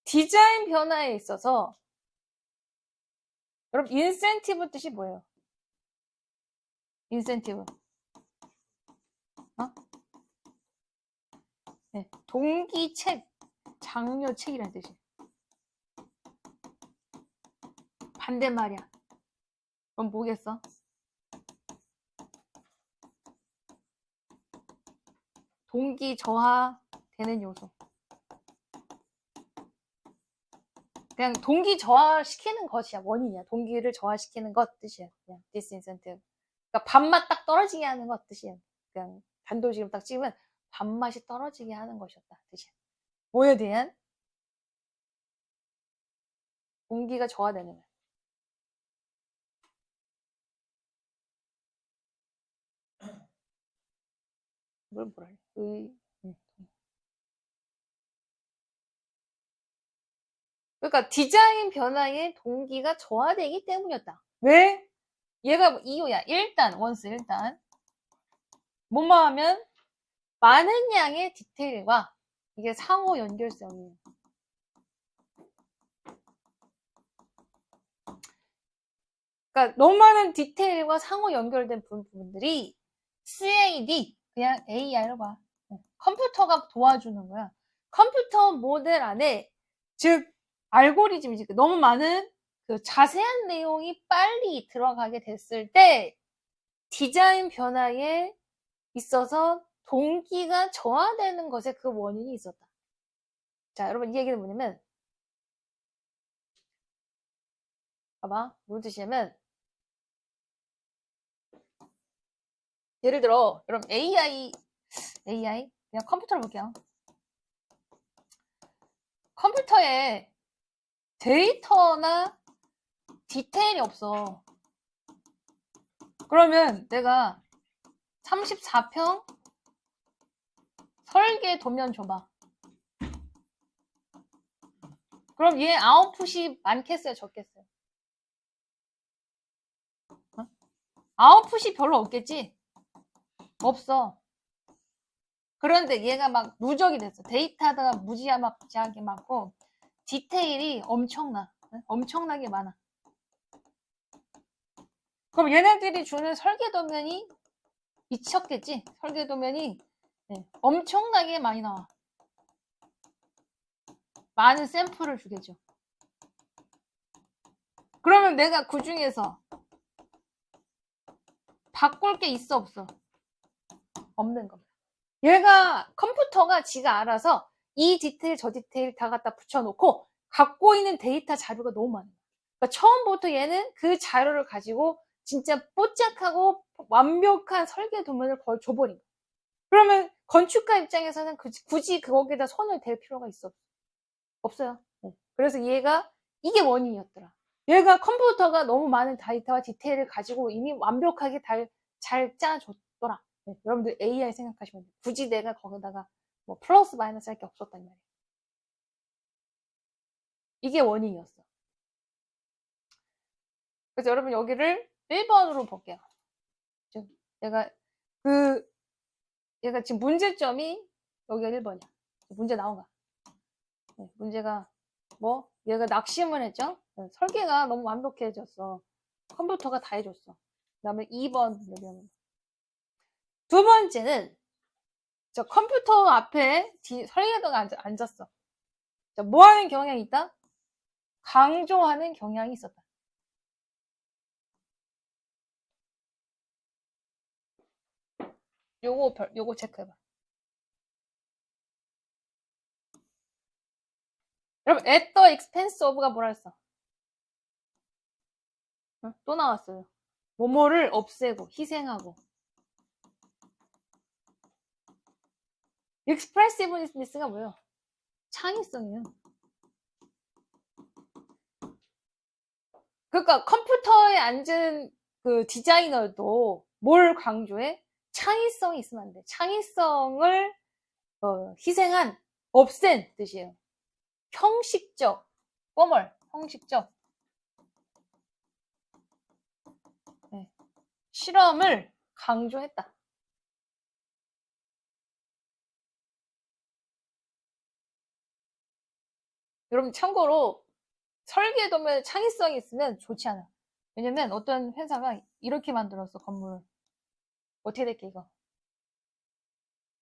디자인 변화에 있어서 여러분 인센티브 뜻이 뭐예요? 인센티브. 네, 동기책, 장려책이라는 뜻이에요. 반대말이야. 그럼 뭐겠어? 동기 저하되는 요소. 그냥 동기 저하시키는 것이야. 원인이야. 동기를 저하시키는 것 뜻이야. 그냥 disincentive. 그러니까 밥맛 딱 떨어지게 하는 것 뜻이야. 그냥 단도직입 딱 찍으면 밥맛이 떨어지게 하는 것이었다 뜻이야. 뭐에 대한? 동기가 저하되는 거야. 뭘 뭐라 해? 그러니까 디자인 변화의 동기가 저하되기 때문이었다. 왜? 얘가 이유야. 일단 뭐만 하면 많은 양의 디테일과 이게 상호 연결성이에요. 그러니까 너무 많은 디테일과 상호 연결된 부분들이 CAD, 그냥 AI로 봐. 컴퓨터가 도와주는 거야. 컴퓨터 모델 안에, 즉 알고리즘이지. 너무 많은 그 자세한 내용이 빨리 들어가게 됐을 때 디자인 변화에 있어서 동기가 저하되는 것에 그 원인이 있었다. 자, 여러분 이 얘기는 뭐냐면 봐봐. 무슨 뜻이냐면 예를 들어 여러분 AI 그냥 컴퓨터를 볼게요. 컴퓨터에 데이터나 디테일이 없어. 그러면 내가 34평 설계 도면 줘봐. 그럼 얘 아웃풋이 많겠어요? 적겠어요? 아웃풋이 별로 없겠지? 없어. 그런데 얘가 막 누적이 됐어. 데이터가 무지하게 많고 디테일이 엄청나게 많아. 그럼 얘네들이 주는 설계 도면이 미쳤겠지? 설계 도면이 엄청나게 많이 나와. 많은 샘플을 주겠죠. 그러면 내가 그 중에서 바꿀 게 있어 없어? 없는 겁니다. 얘가 컴퓨터가 지가 알아서 이 디테일 저 디테일 다 갖다 붙여놓고 갖고 있는 데이터 자료가 너무 많아요. 그러니까 처음부터 얘는 그 자료를 가지고 진짜 뽀짝하고 완벽한 설계 도면을 거의 줘버린 거예요. 그러면 건축가 입장에서는 굳이 거기에다 손을 댈 필요가 있어? 없어요. 그래서 얘가 이게 원인이었더라. 얘가 컴퓨터가 너무 많은 데이터와 디테일을 가지고 이미 완벽하게 잘 짜줬더라. 여러분들 AI 생각하시면 돼요. 굳이 내가 거기다가 뭐 플러스 마이너스 할 게 없었단 말이에요. 이게 원인이었어. 그래서 여러분 여기를 1번으로 볼게요. 얘가 지금 문제점이 여기가 1번이야. 문제 나온 거야. 문제가 뭐? 얘가 낙심을 했죠? 설계가 너무 완벽해졌어. 컴퓨터가 다 해줬어. 그 다음에 2번 두 번째는 저 컴퓨터 앞에 설계도가 앉았어. 자, 뭐 하는 경향이 있다? 강조하는 경향이 있었다. 요거 체크해봐. 여러분, at the expense of가 뭐라 했어? 또 나왔어요. 뭐뭐를 없애고, 희생하고. expressiveness가 뭐예요? 창의성이에요. 그러니까 컴퓨터에 앉은 그 디자이너도 뭘 강조해? 창의성이 있으면 안 돼. 창의성을 희생한, 없앤 뜻이에요. 형식적, 포멀, 형식적. 네. 실험을 강조했다. 여러분 참고로 설계도면 창의성이 있으면 좋지 않아. 왜냐면 어떤 회사가 이렇게 만들었어, 건물을. 어떻게 될게, 이거?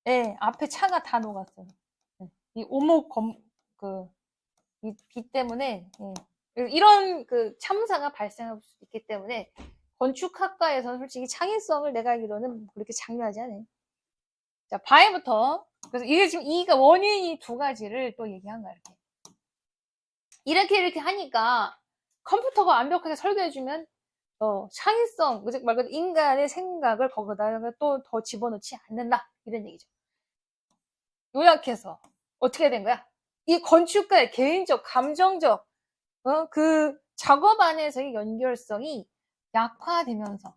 예, 앞에 차가 다 녹았어요. 예, 이 오목 이 비 때문에, 예. 이런 그 참사가 발생할 수 있기 때문에, 건축학과에서는 솔직히 창의성을 내가 알기로는 그렇게 장려하지 않아요. 자, 바에부터. 그래서 이게 지금 원인이 두 가지를 또 얘기한 거야, 이렇게. 이렇게 하니까 컴퓨터가 완벽하게 설계해주면 창의성, 말 그대로 인간의 생각을 거기다가 또 더 집어넣지 않는다. 이런 얘기죠. 요약해서 어떻게 된 거야? 이 건축가의 개인적, 감정적 그 작업 안에서의 연결성이 약화되면서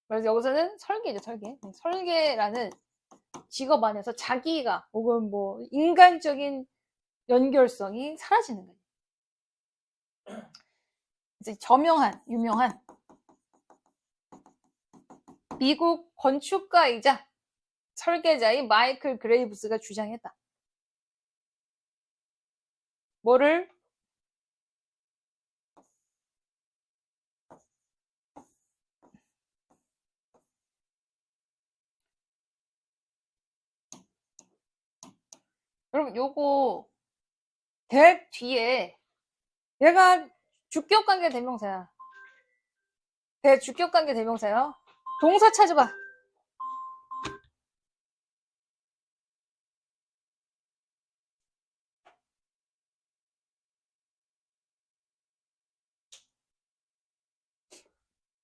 그래서 여기서는 설계죠, 설계. 설계라는 직업 안에서 자기가 혹은 뭐 인간적인 연결성이 사라지는 거예요. 이제 유명한 미국 건축가이자 설계자인 마이클 그레이브스가 주장했다. 뭐를? 여러분 요거 that 뒤에 얘가 주격관계 대명사야. that 주격관계 대명사요. 동사 찾아봐.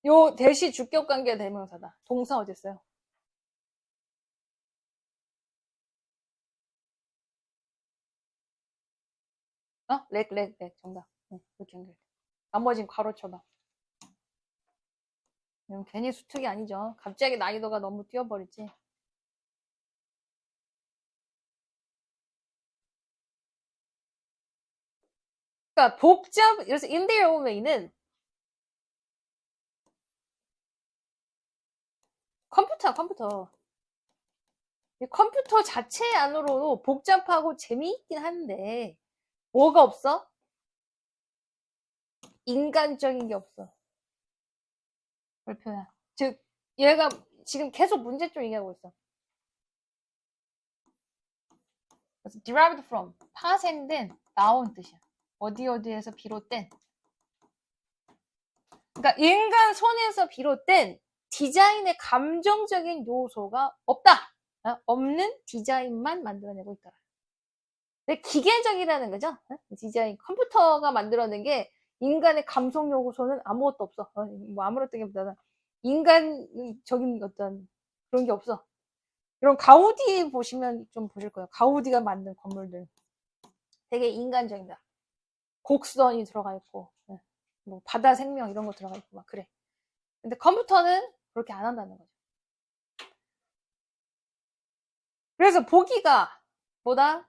요 that이 주격관계 대명사다. 동사 어디 있어요? 렉. 정답. 이렇게 연결. 나머지는 괄호 쳐봐. 괜히 수특이 아니죠. 갑자기 난이도가 너무 뛰어버리지. 그러니까 그래서 in their own way는 컴퓨터. 이 컴퓨터 자체 안으로도 복잡하고 재미있긴 한데 뭐가 없어? 인간적인 게 없어. 별표야. 즉 얘가 지금 계속 문제점 얘기하고 있어. 그래서 derived from, 파생된, 나온 뜻이야. 어디에서 비롯된. 그러니까 인간 손에서 비롯된 디자인의 감정적인 요소가 없다. 없는 디자인만 만들어내고 있더라. 근데 기계적이라는 거죠. 디자인, 컴퓨터가 만들어낸 게 인간의 감성 요소는 아무것도 없어. 뭐 아무렇다기보다는 인간적인 어떤 그런 게 없어. 이런 가우디 보시면 좀 보실 거예요. 가우디가 만든 건물들 되게 인간적이다. 곡선이 들어가 있고, 뭐 바다 생명 이런 거 들어가 있고 막 그래. 근데 컴퓨터는 그렇게 안 한다는 거죠. 그래서 보기가 뭐다?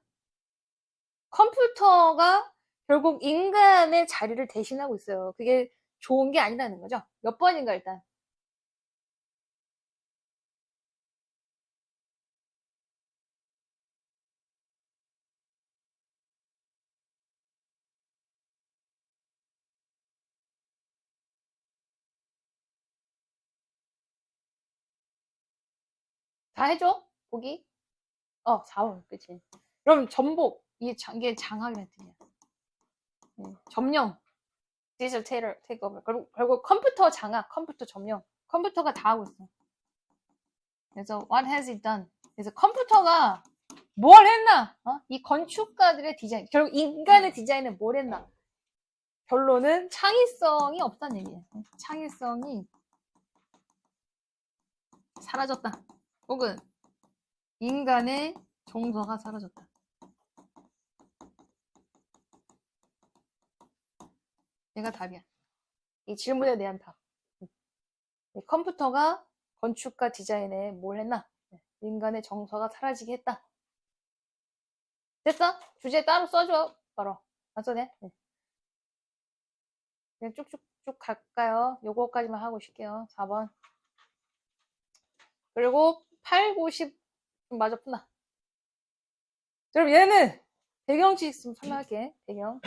컴퓨터가 결국 인간의 자리를 대신하고 있어요. 그게 좋은 게 아니라는 거죠. 몇 번인가 일단. 다 해줘? 보기? 4월. 그치. 그럼 전복. 이게 장악이라는 뜻이야. 점령. 디지털 테이크오버. 결국 컴퓨터 장악, 컴퓨터 점령. 컴퓨터가 다 하고 있어. 그래서 what has it done? 그래서 컴퓨터가 뭘 했나? 이 건축가들의 디자인. 결국 인간의 디자인은 뭘 했나? 결론은 창의성이 없다는 얘기예요. 창의성이 사라졌다. 혹은 인간의 정서가 사라졌다. 얘가 답이야. 이 질문에 대한 답. 컴퓨터가 건축과 디자인에 뭘 했나? 인간의 정서가 사라지게 했다. 됐어? 주제 따로 써줘. 바로. 안 써네? 네. 그냥 쭉쭉쭉 갈까요? 요거까지만 하고 쉴게요. 4번. 그리고 8, 9, 10 좀 마저 푼다. 그럼 얘는 배경지 있으면 설명할게. 배경.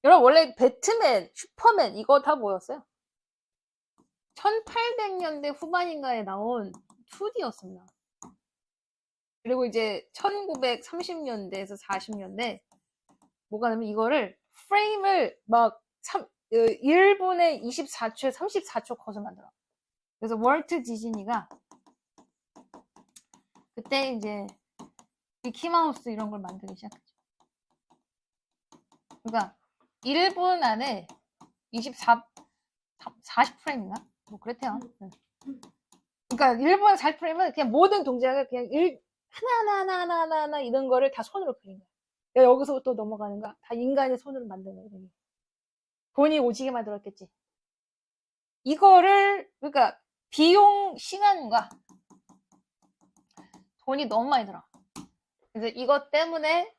여러분 원래 배트맨, 슈퍼맨 이거 다 뭐였어요? 1800년대 후반인가에 나온 2D였습니다. 그리고 이제 1930년대에서 40년대 뭐가냐면 이거를 프레임을 막 1분에 24초에 34초 컷을 만들어. 그래서 월트 디즈니가 그때 이제 미키마우스 이런 걸 만들기 시작했죠. 그러니까 1분 안에 40프레임인가? 뭐 그랬대요. 그러니까 1분 40프레임은 그냥 모든 동작을 그냥 하나하나 이런 거를 다 손으로 그린 거야. 내가 여기서부터 넘어가는 거야. 다 인간의 손으로 만든 거야. 돈이 오지게 만들었겠지. 이거를 그러니까 비용, 시간과 돈이 너무 많이 들어. 그래서 이것 때문에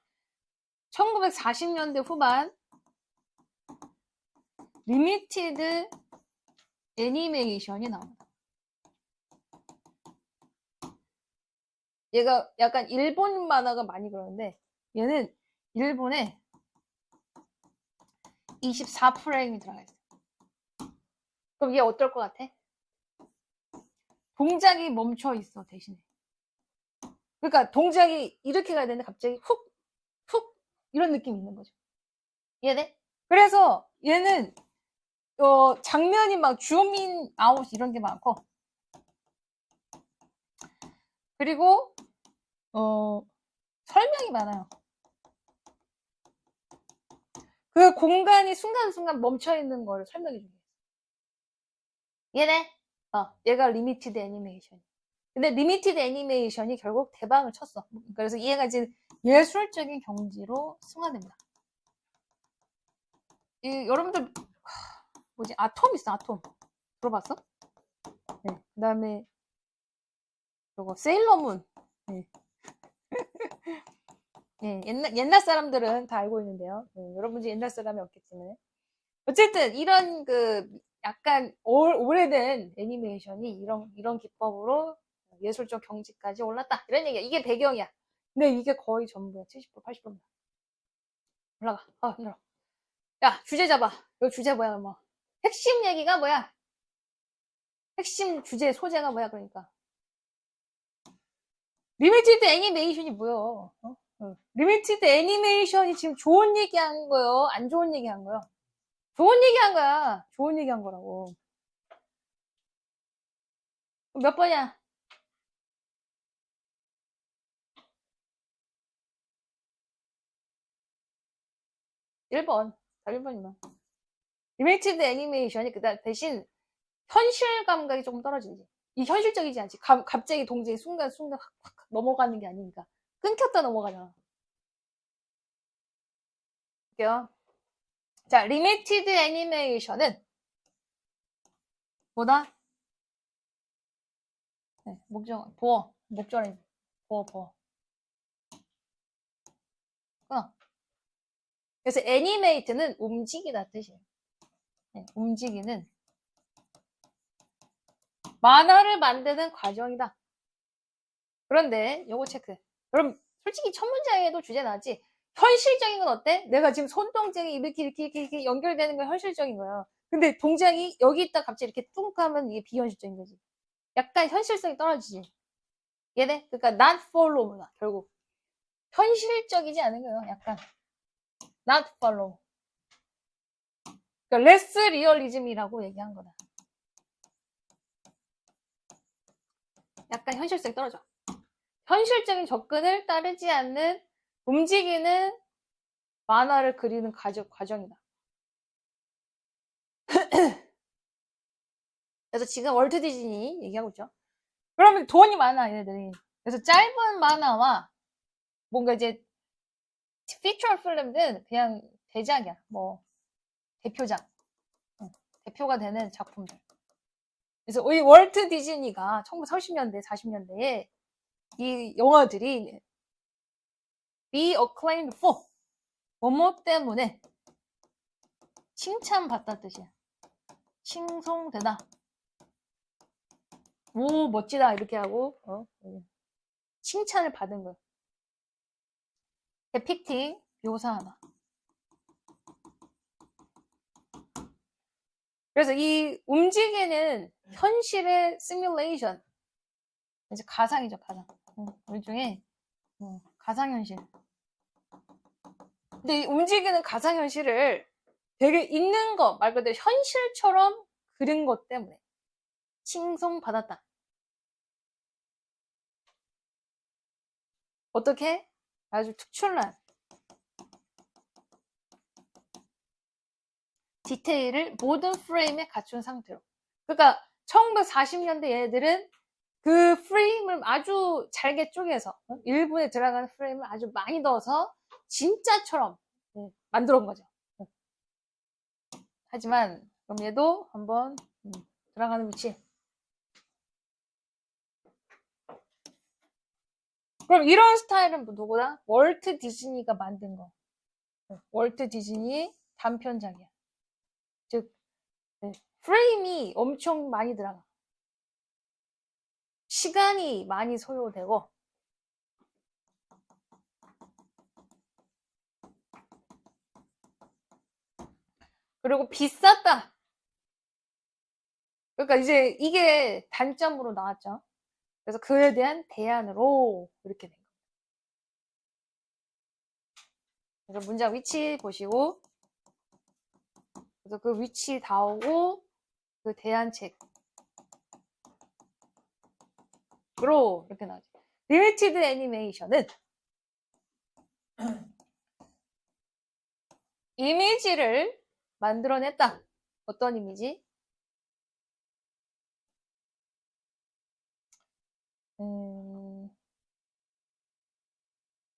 1940년대 후반 리미티드 애니메이션이 나옵니다. 얘가 약간 일본 만화가 많이 그러는데 얘는 일본에 24프레임이 들어가 있어. 그럼 얘 어떨 것 같아? 동작이 멈춰 있어 대신에. 그러니까 동작이 이렇게 가야 되는데 갑자기 훅 이런 느낌이 있는 거죠. 이해돼? 그래서 얘는 장면이 막 줌인 아웃 이런 게 많고 그리고 설명이 많아요. 그 공간이 순간순간 멈춰 있는 거를 설명해 주게. 이해돼? 얘가 리미티드 애니메이션. 근데 리미티드 애니메이션이 결국 대박을 쳤어. 그래서 얘가 이제 예술적인 경지로 승화됩니다. 여러분들 뭐지? 아톰 있어, 아톰. 들어봤어? 네. 그 다음에 저거 세일러문. 네. 네. 옛날 사람들은 다 알고 있는데요. 네. 여러분들 옛날 사람이 없겠지만 어쨌든 이런 약간 오래된 애니메이션이 이런 기법으로 예술적 경지까지 올랐다. 이런 얘기야. 이게 배경이야. 근데 이게 거의 전부야. 70%, 80%입니다. 올라가. 힘들어. 야, 주제 잡아. 이거 주제 뭐야, 뭐. 핵심 얘기가 뭐야? 핵심 주제, 소재가 뭐야, 그러니까. 리미티드 애니메이션이 뭐야? 리미티드 애니메이션이 지금 좋은 얘기 한 거요? 안 좋은 얘기 한 거요? 좋은 얘기 한 거야. 좋은 얘기 한 거라고. 몇 번이야? 1번. 다 1번이면. 리미티드 애니메이션이 대신 현실 감각이 조금 떨어지지. 이 현실적이지 않지. 갑자기 동작이 순간순간 확 넘어가는 게 아니니까. 끊겼다 넘어가잖아. 볼게요. 자, 리미티드 애니메이션은 뭐다? 네, 목적어래. 보어. 그래서 애니메이트는 움직이다 뜻이에요. 네, 움직이는 만화를 만드는 과정이다. 그런데 요거 체크. 그럼 솔직히 첫 문장에도 주제 나왔지. 현실적인 건 어때? 내가 지금 손동작이 이렇게 연결되는 건 현실적인 거야. 근데 동작이 여기 있다 갑자기 이렇게 뚱 하면 이게 비현실적인 거지. 약간 현실성이 떨어지지. 얘네? 그러니까 not follow구나 결국. 현실적이지 않은 거예요. 약간 not follow. 그러니까 less realism이라고 얘기한 거다. 약간 현실성이 떨어져. 현실적인 접근을 따르지 않는 움직이는 만화를 그리는 과정이다. 그래서 지금 월트 디즈니 얘기하고 있죠. 그러면 돈이 많아, 얘네들이. 그래서 짧은 만화와 뭔가 이제 피처 필름은 그냥 대작이야. 뭐 대표작, 대표가 되는 작품들. 그래서 이 월트 디즈니가 1930년대, 40년대에 이 영화들이 be acclaimed for 뭐뭐 때문에 칭찬받다 뜻이야. 칭송되다. 오, 멋지다. 이렇게 하고, 칭찬을 받은 거야. depicting, 묘사하다. 그래서 이 움직이는 현실의 시뮬레이션. 이제 가상이죠, 가상. 일종의 가상현실. 근데 이 움직이는 가상현실을 되게 있는 거, 말 그대로 현실처럼 그린 것 때문에 칭송받았다. 어떻게? 아주 특출난 디테일을 모든 프레임에 갖춘 상태로. 그러니까 1940년대 얘들은 그 프레임을 아주 잘게 쪼개서 일부에 들어가는 프레임을 아주 많이 넣어서 진짜처럼 만들어 온 거죠. 하지만 그럼 얘도 한번 들어가는 위치. 그럼 이런 스타일은 누구다? 월트 디즈니가 만든 거. 월트 디즈니 단편작이야. 즉 프레임이 엄청 많이 들어가. 시간이 많이 소요되고 그리고 비쌌다. 그러니까 이제 이게 단점으로 나왔죠. 그래서 그에 대한 대안으로 이렇게 된 거예요. 그래서 문장 위치 보시고 그래서 그 위치 다 오고 그 대안책으로 이렇게 나오죠. 리미티드 애니메이션은 이미지를 만들어냈다. 어떤 이미지?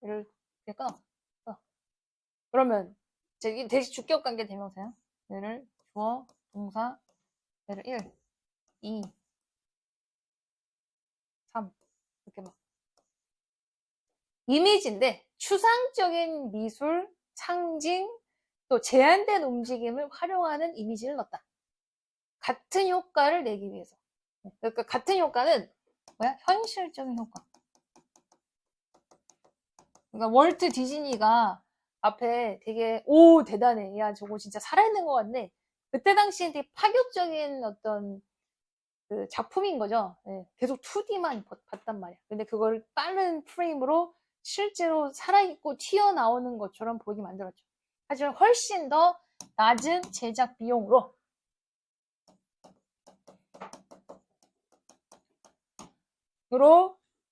얘를 끊어. 그러면 이제 대시 주격관계 대명사야. 얘를 주어, 동사, 얘를 1, 2, 3 이렇게 막 이미지인데 추상적인 미술, 상징, 또 제한된 움직임을 활용하는 이미지를 넣었다. 같은 효과를 내기 위해서. 그러니까 같은 효과는 뭐야? 현실적인 효과. 그러니까 월트 디즈니가 앞에 되게 오 대단해. 야 저거 진짜 살아있는 것 같네. 그때 당시엔 되게 파격적인 어떤 그 작품인 거죠. 네, 계속 2D만 봤단 말이야. 근데 그걸 빠른 프레임으로 실제로 살아있고 튀어나오는 것처럼 보이게 만들었죠. 하지만 훨씬 더 낮은 제작 비용으로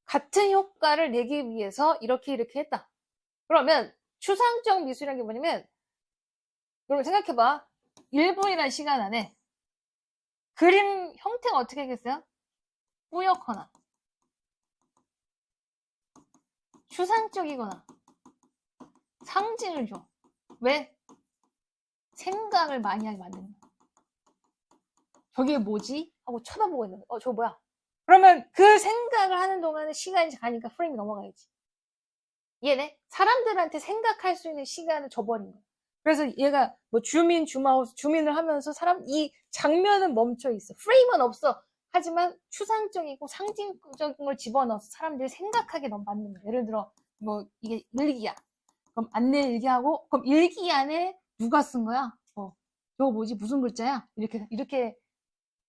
같은 효과를 내기 위해서 이렇게 했다. 그러면 추상적 미술이라는 게 뭐냐면 여러분 생각해봐. 1분이라는 시간 안에 그림 형태가 어떻게 하겠어요? 뿌옇거나 추상적이거나 상징을 줘. 왜? 생각을 많이 하게 만드는 거야. 저게 뭐지? 하고 쳐다보고 있는 거야. 저거 뭐야? 그러면 그 생각을 하는 동안에 시간이 가니까 프레임이 넘어가야지. 얘네 사람들한테 생각할 수 있는 시간을 줘버린 거야. 그래서 얘가 뭐 줌인, 줌아웃, 줌인을 하면서 이 장면은 멈춰 있어. 프레임은 없어. 하지만 추상적이고 상징적인 걸 집어넣어서 사람들이 생각하게 너무 만든 거야. 예를 들어 뭐 이게 일기야. 그럼 안내 일기하고 그럼 일기 안에 누가 쓴 거야? 저거 뭐지? 무슨 글자야? 이렇게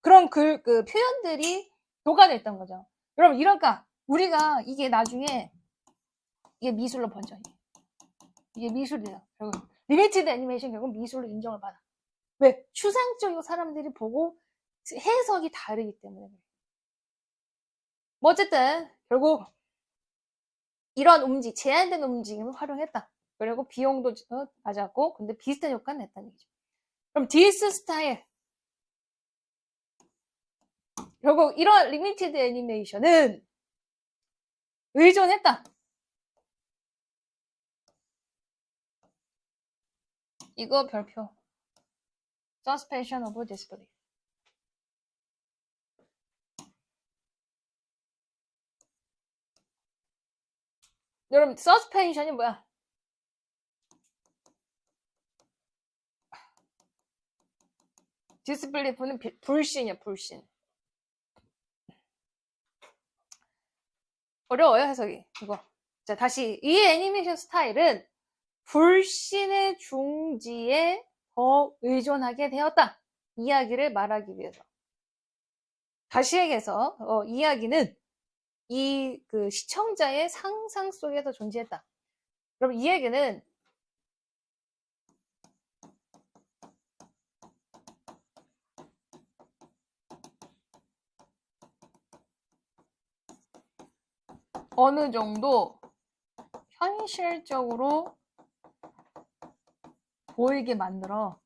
그런 그 표현들이 녹아져 있던 거죠. 여러분 이러니까 우리가 이게 나중에 이게 미술로 번져. 이게 미술이에요. 결국 리미티드 애니메이션 결국 미술로 인정을 받아. 왜? 추상적이고 사람들이 보고 해석이 다르기 때문에. 뭐 어쨌든 결국 이런 제한된 움직임을 활용했다. 그리고 비용도 맞았고 근데 비슷한 효과는 냈다는 얘기죠. 그럼 디스 스타일 결국 이런 리미티드 애니메이션은 의존했다. 이거 별표. Suspension of disbelief. 여러분, suspension이 뭐야? disbelief는 불신이야, 불신. 어려워요, 해석이. 이거. 자, 다시. 이 애니메이션 스타일은 불신의 중지에 더 의존하게 되었다. 이야기를 말하기 위해서. 다시 얘기해서, 이야기는 이 그 시청자의 상상 속에서 존재했다. 그럼 이 얘기는 어느 정도 현실적으로 보이게 만들어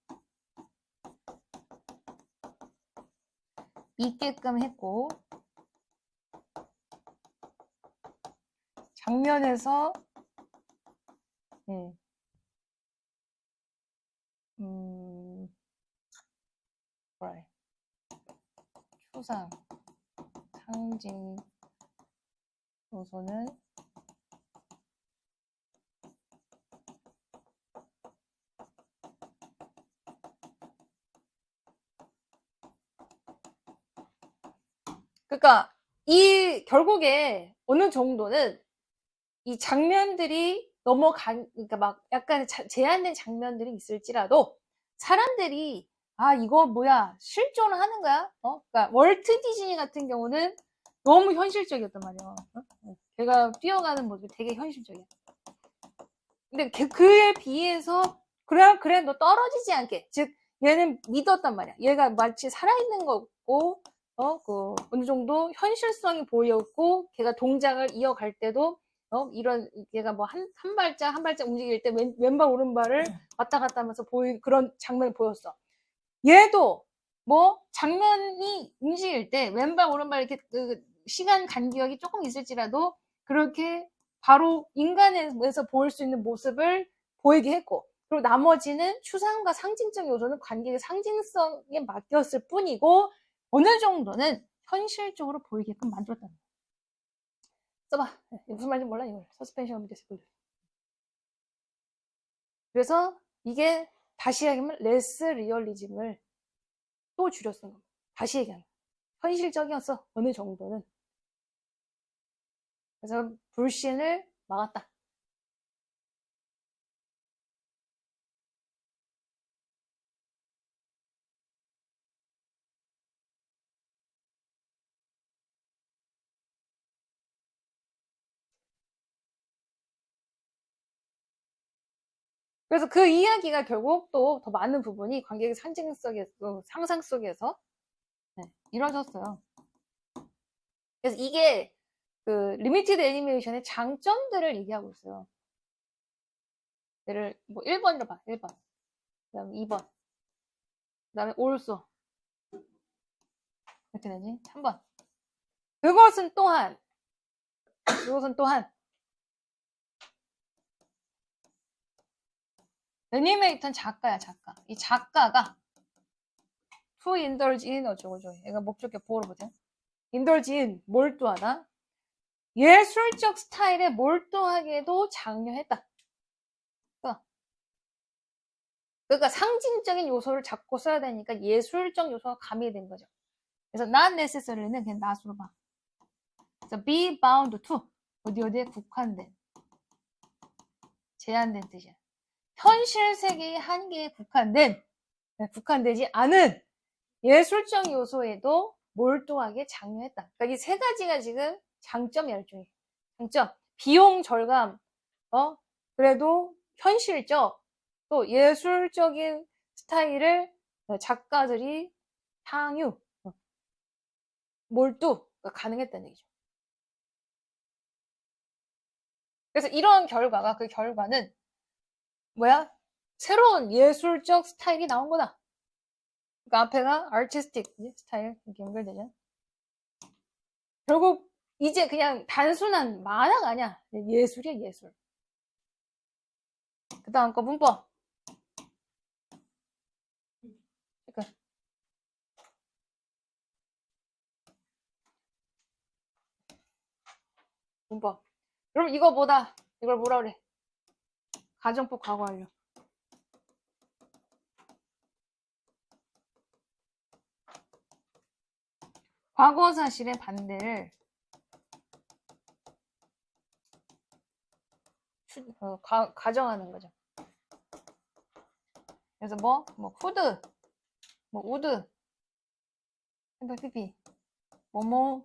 있게끔 했고, 장면에서 추상, 상징 요소는 그러니까 이 결국에 어느 정도는 이 장면들이 그러니까 막 약간 제한된 장면들이 있을지라도 사람들이 이거 뭐야 실존을 하는 거야? 그러니까 월트 디즈니 같은 경우는 너무 현실적이었단 말이야. 걔가 뛰어가는 모습이 되게 현실적이야. 근데 그에 비해서 그래 너 떨어지지 않게, 즉 얘는 믿었단 말이야. 얘가 마치 살아있는 거고 어느 정도 현실성이 보였고, 걔가 동작을 이어갈 때도 이런 얘가 뭐 한 발짝 움직일 때 왼발 오른발을 왔다 갔다 하면서 그런 장면이 보였어. 얘도 뭐 장면이 움직일 때 왼발 오른발 이렇게 시간 간격이 조금 있을지라도 그렇게 바로 인간에서 보일 수 있는 모습을 보이게 했고, 그리고 나머지는 추상과 상징적 요소는 관객의 상징성에 맡겼을 뿐이고 어느 정도는 현실적으로 보이게끔 만들었다는 거야. 써봐. 무슨 말인지 몰라 이거. 서스펜션 오브 디스블리프. 그래서 이게 다시 얘기하면 레스 리얼리즘을 또 줄여 쓴 겁니다. 다시 얘기하면 현실적이었어, 어느 정도는. 그래서 불신을 막았다. 그래서 그 이야기가 결국 또 더 많은 부분이 관객의 상상 속에서 이루어졌어요. 그래서 이게 그 리미티드 애니메이션의 장점들을 얘기하고 있어요. 얘를 뭐 1번으로 봐. 1번. 그 다음에 2번. 그 다음에 also. 이렇게 되지? 3번. 그것은 또한 애니메이터는 작가야, 작가. 이 작가가 to indulge in 어쩌고저쩌고. 얘가 목적격 보호를 보세요. indulge in, 몰두하다. 예술적 스타일에 몰두하게도 장려했다. 그러니까 상징적인 요소를 잡고 써야 되니까 예술적 요소가 가미된 거죠. 그래서 not necessary는 그냥 not으로 봐. 그래서 be bound to, 어디에 국한된, 제한된 뜻이야. 현실 세계의 한계에 국한되지 않은 예술적 요소에도 몰두하게 장려했다. 그러니까 이 세 가지가 지금 장점이야, 일종의. 장점. 비용 절감, 그래도 현실적, 또 예술적인 스타일을 작가들이 향유, 몰두가 가능했다는 얘기죠. 그래서 이런 결과가, 그 결과는 뭐야? 새로운 예술적 스타일이 나온 거다. 그러니까 앞에가 artistic 스타일 이렇게 연결되죠. 결국 이제 그냥 단순한 만화가 아니야. 예술이야, 예술. 그 다음 거 문법. 그러니까 문법. 그럼 이거보다 이걸 뭐라 그래? 가정법 과거 완료. 과거 사실의 반대를 가정하는 거죠. 그래서 뭐 후드, 뭐 우드, 피피, 뭐뭐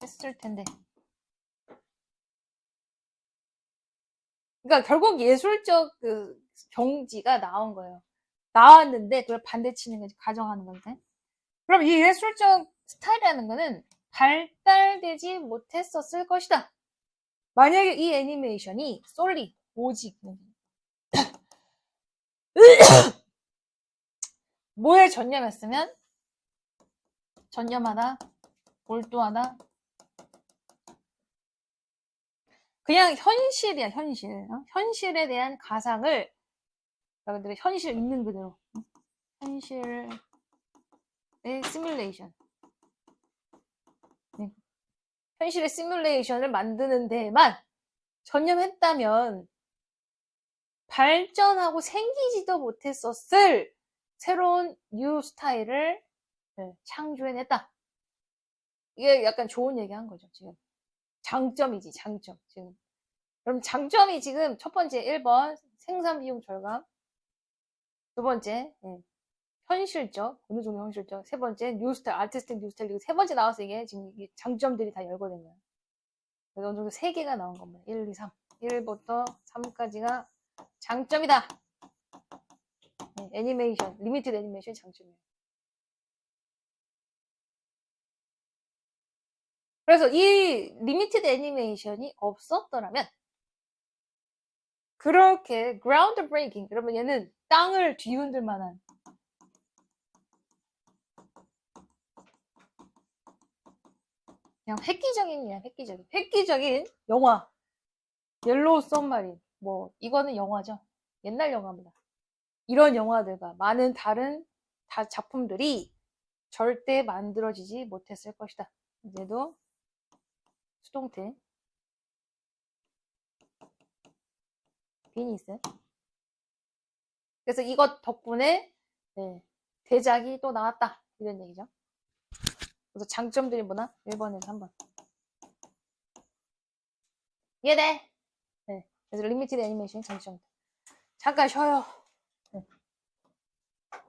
했을 텐데. 그러니까 결국 예술적 그 경지가 나온 거예요. 나왔는데 그걸 반대치는 거지, 가정하는 건데. 그럼 이 예술적 스타일이라는 거는 발달되지 못했었을 것이다. 만약에 이 애니메이션이 솔리, 오직 뭐에 전념했으면 전념하다, 몰두하다, 그냥 현실이야, 현실. 현실에 대한 가상을 여러분들의 현실 있는 그대로, 현실의 시뮬레이션, 현실의 시뮬레이션을 만드는 데에만 전념했다면 발전하고 생기지도 못했었을 새로운 뉴 스타일을 창조해냈다. 이게 약간 좋은 얘기 한 거죠, 지금. 장점이지, 장점. 지금. 그럼 장점이 지금 첫 번째 1번 생산 비용 절감. 두 번째, 현실적, 어느 정도 현실적. 세 번째, 뉴 스타일, 아티스틱 뉴 스타일. 세 번째 나와서 이게 지금 장점들이 다 열거된 거예요. 그래서 어느 정도 세 개가 나온 겁니다. 1, 2, 3. 1부터 3까지가 장점이다. 애니메이션, 리미티드 애니메이션이 장점이에요. 그래서 이 리미티드 애니메이션이 없었더라면 그렇게 그라운드 브레이킹, 그러면 얘는 땅을 뒤흔들 만한 그냥 획기적인 영화. 옐로우 썸마린. 뭐 이거는 영화죠. 옛날 영화입니다. 이런 영화들과 많은 다른 작품들이 절대 만들어지지 못했을 것이다. 이제도 수동태 빈이 있어요. 그래서 이것 덕분에 대작이 또 나왔다, 이런 얘기죠. 그래서 장점들이 뭐나? 1번에서 3번. 이해돼? 그래서 리미티드 애니메이션이 장점. 잠깐 쉬어요.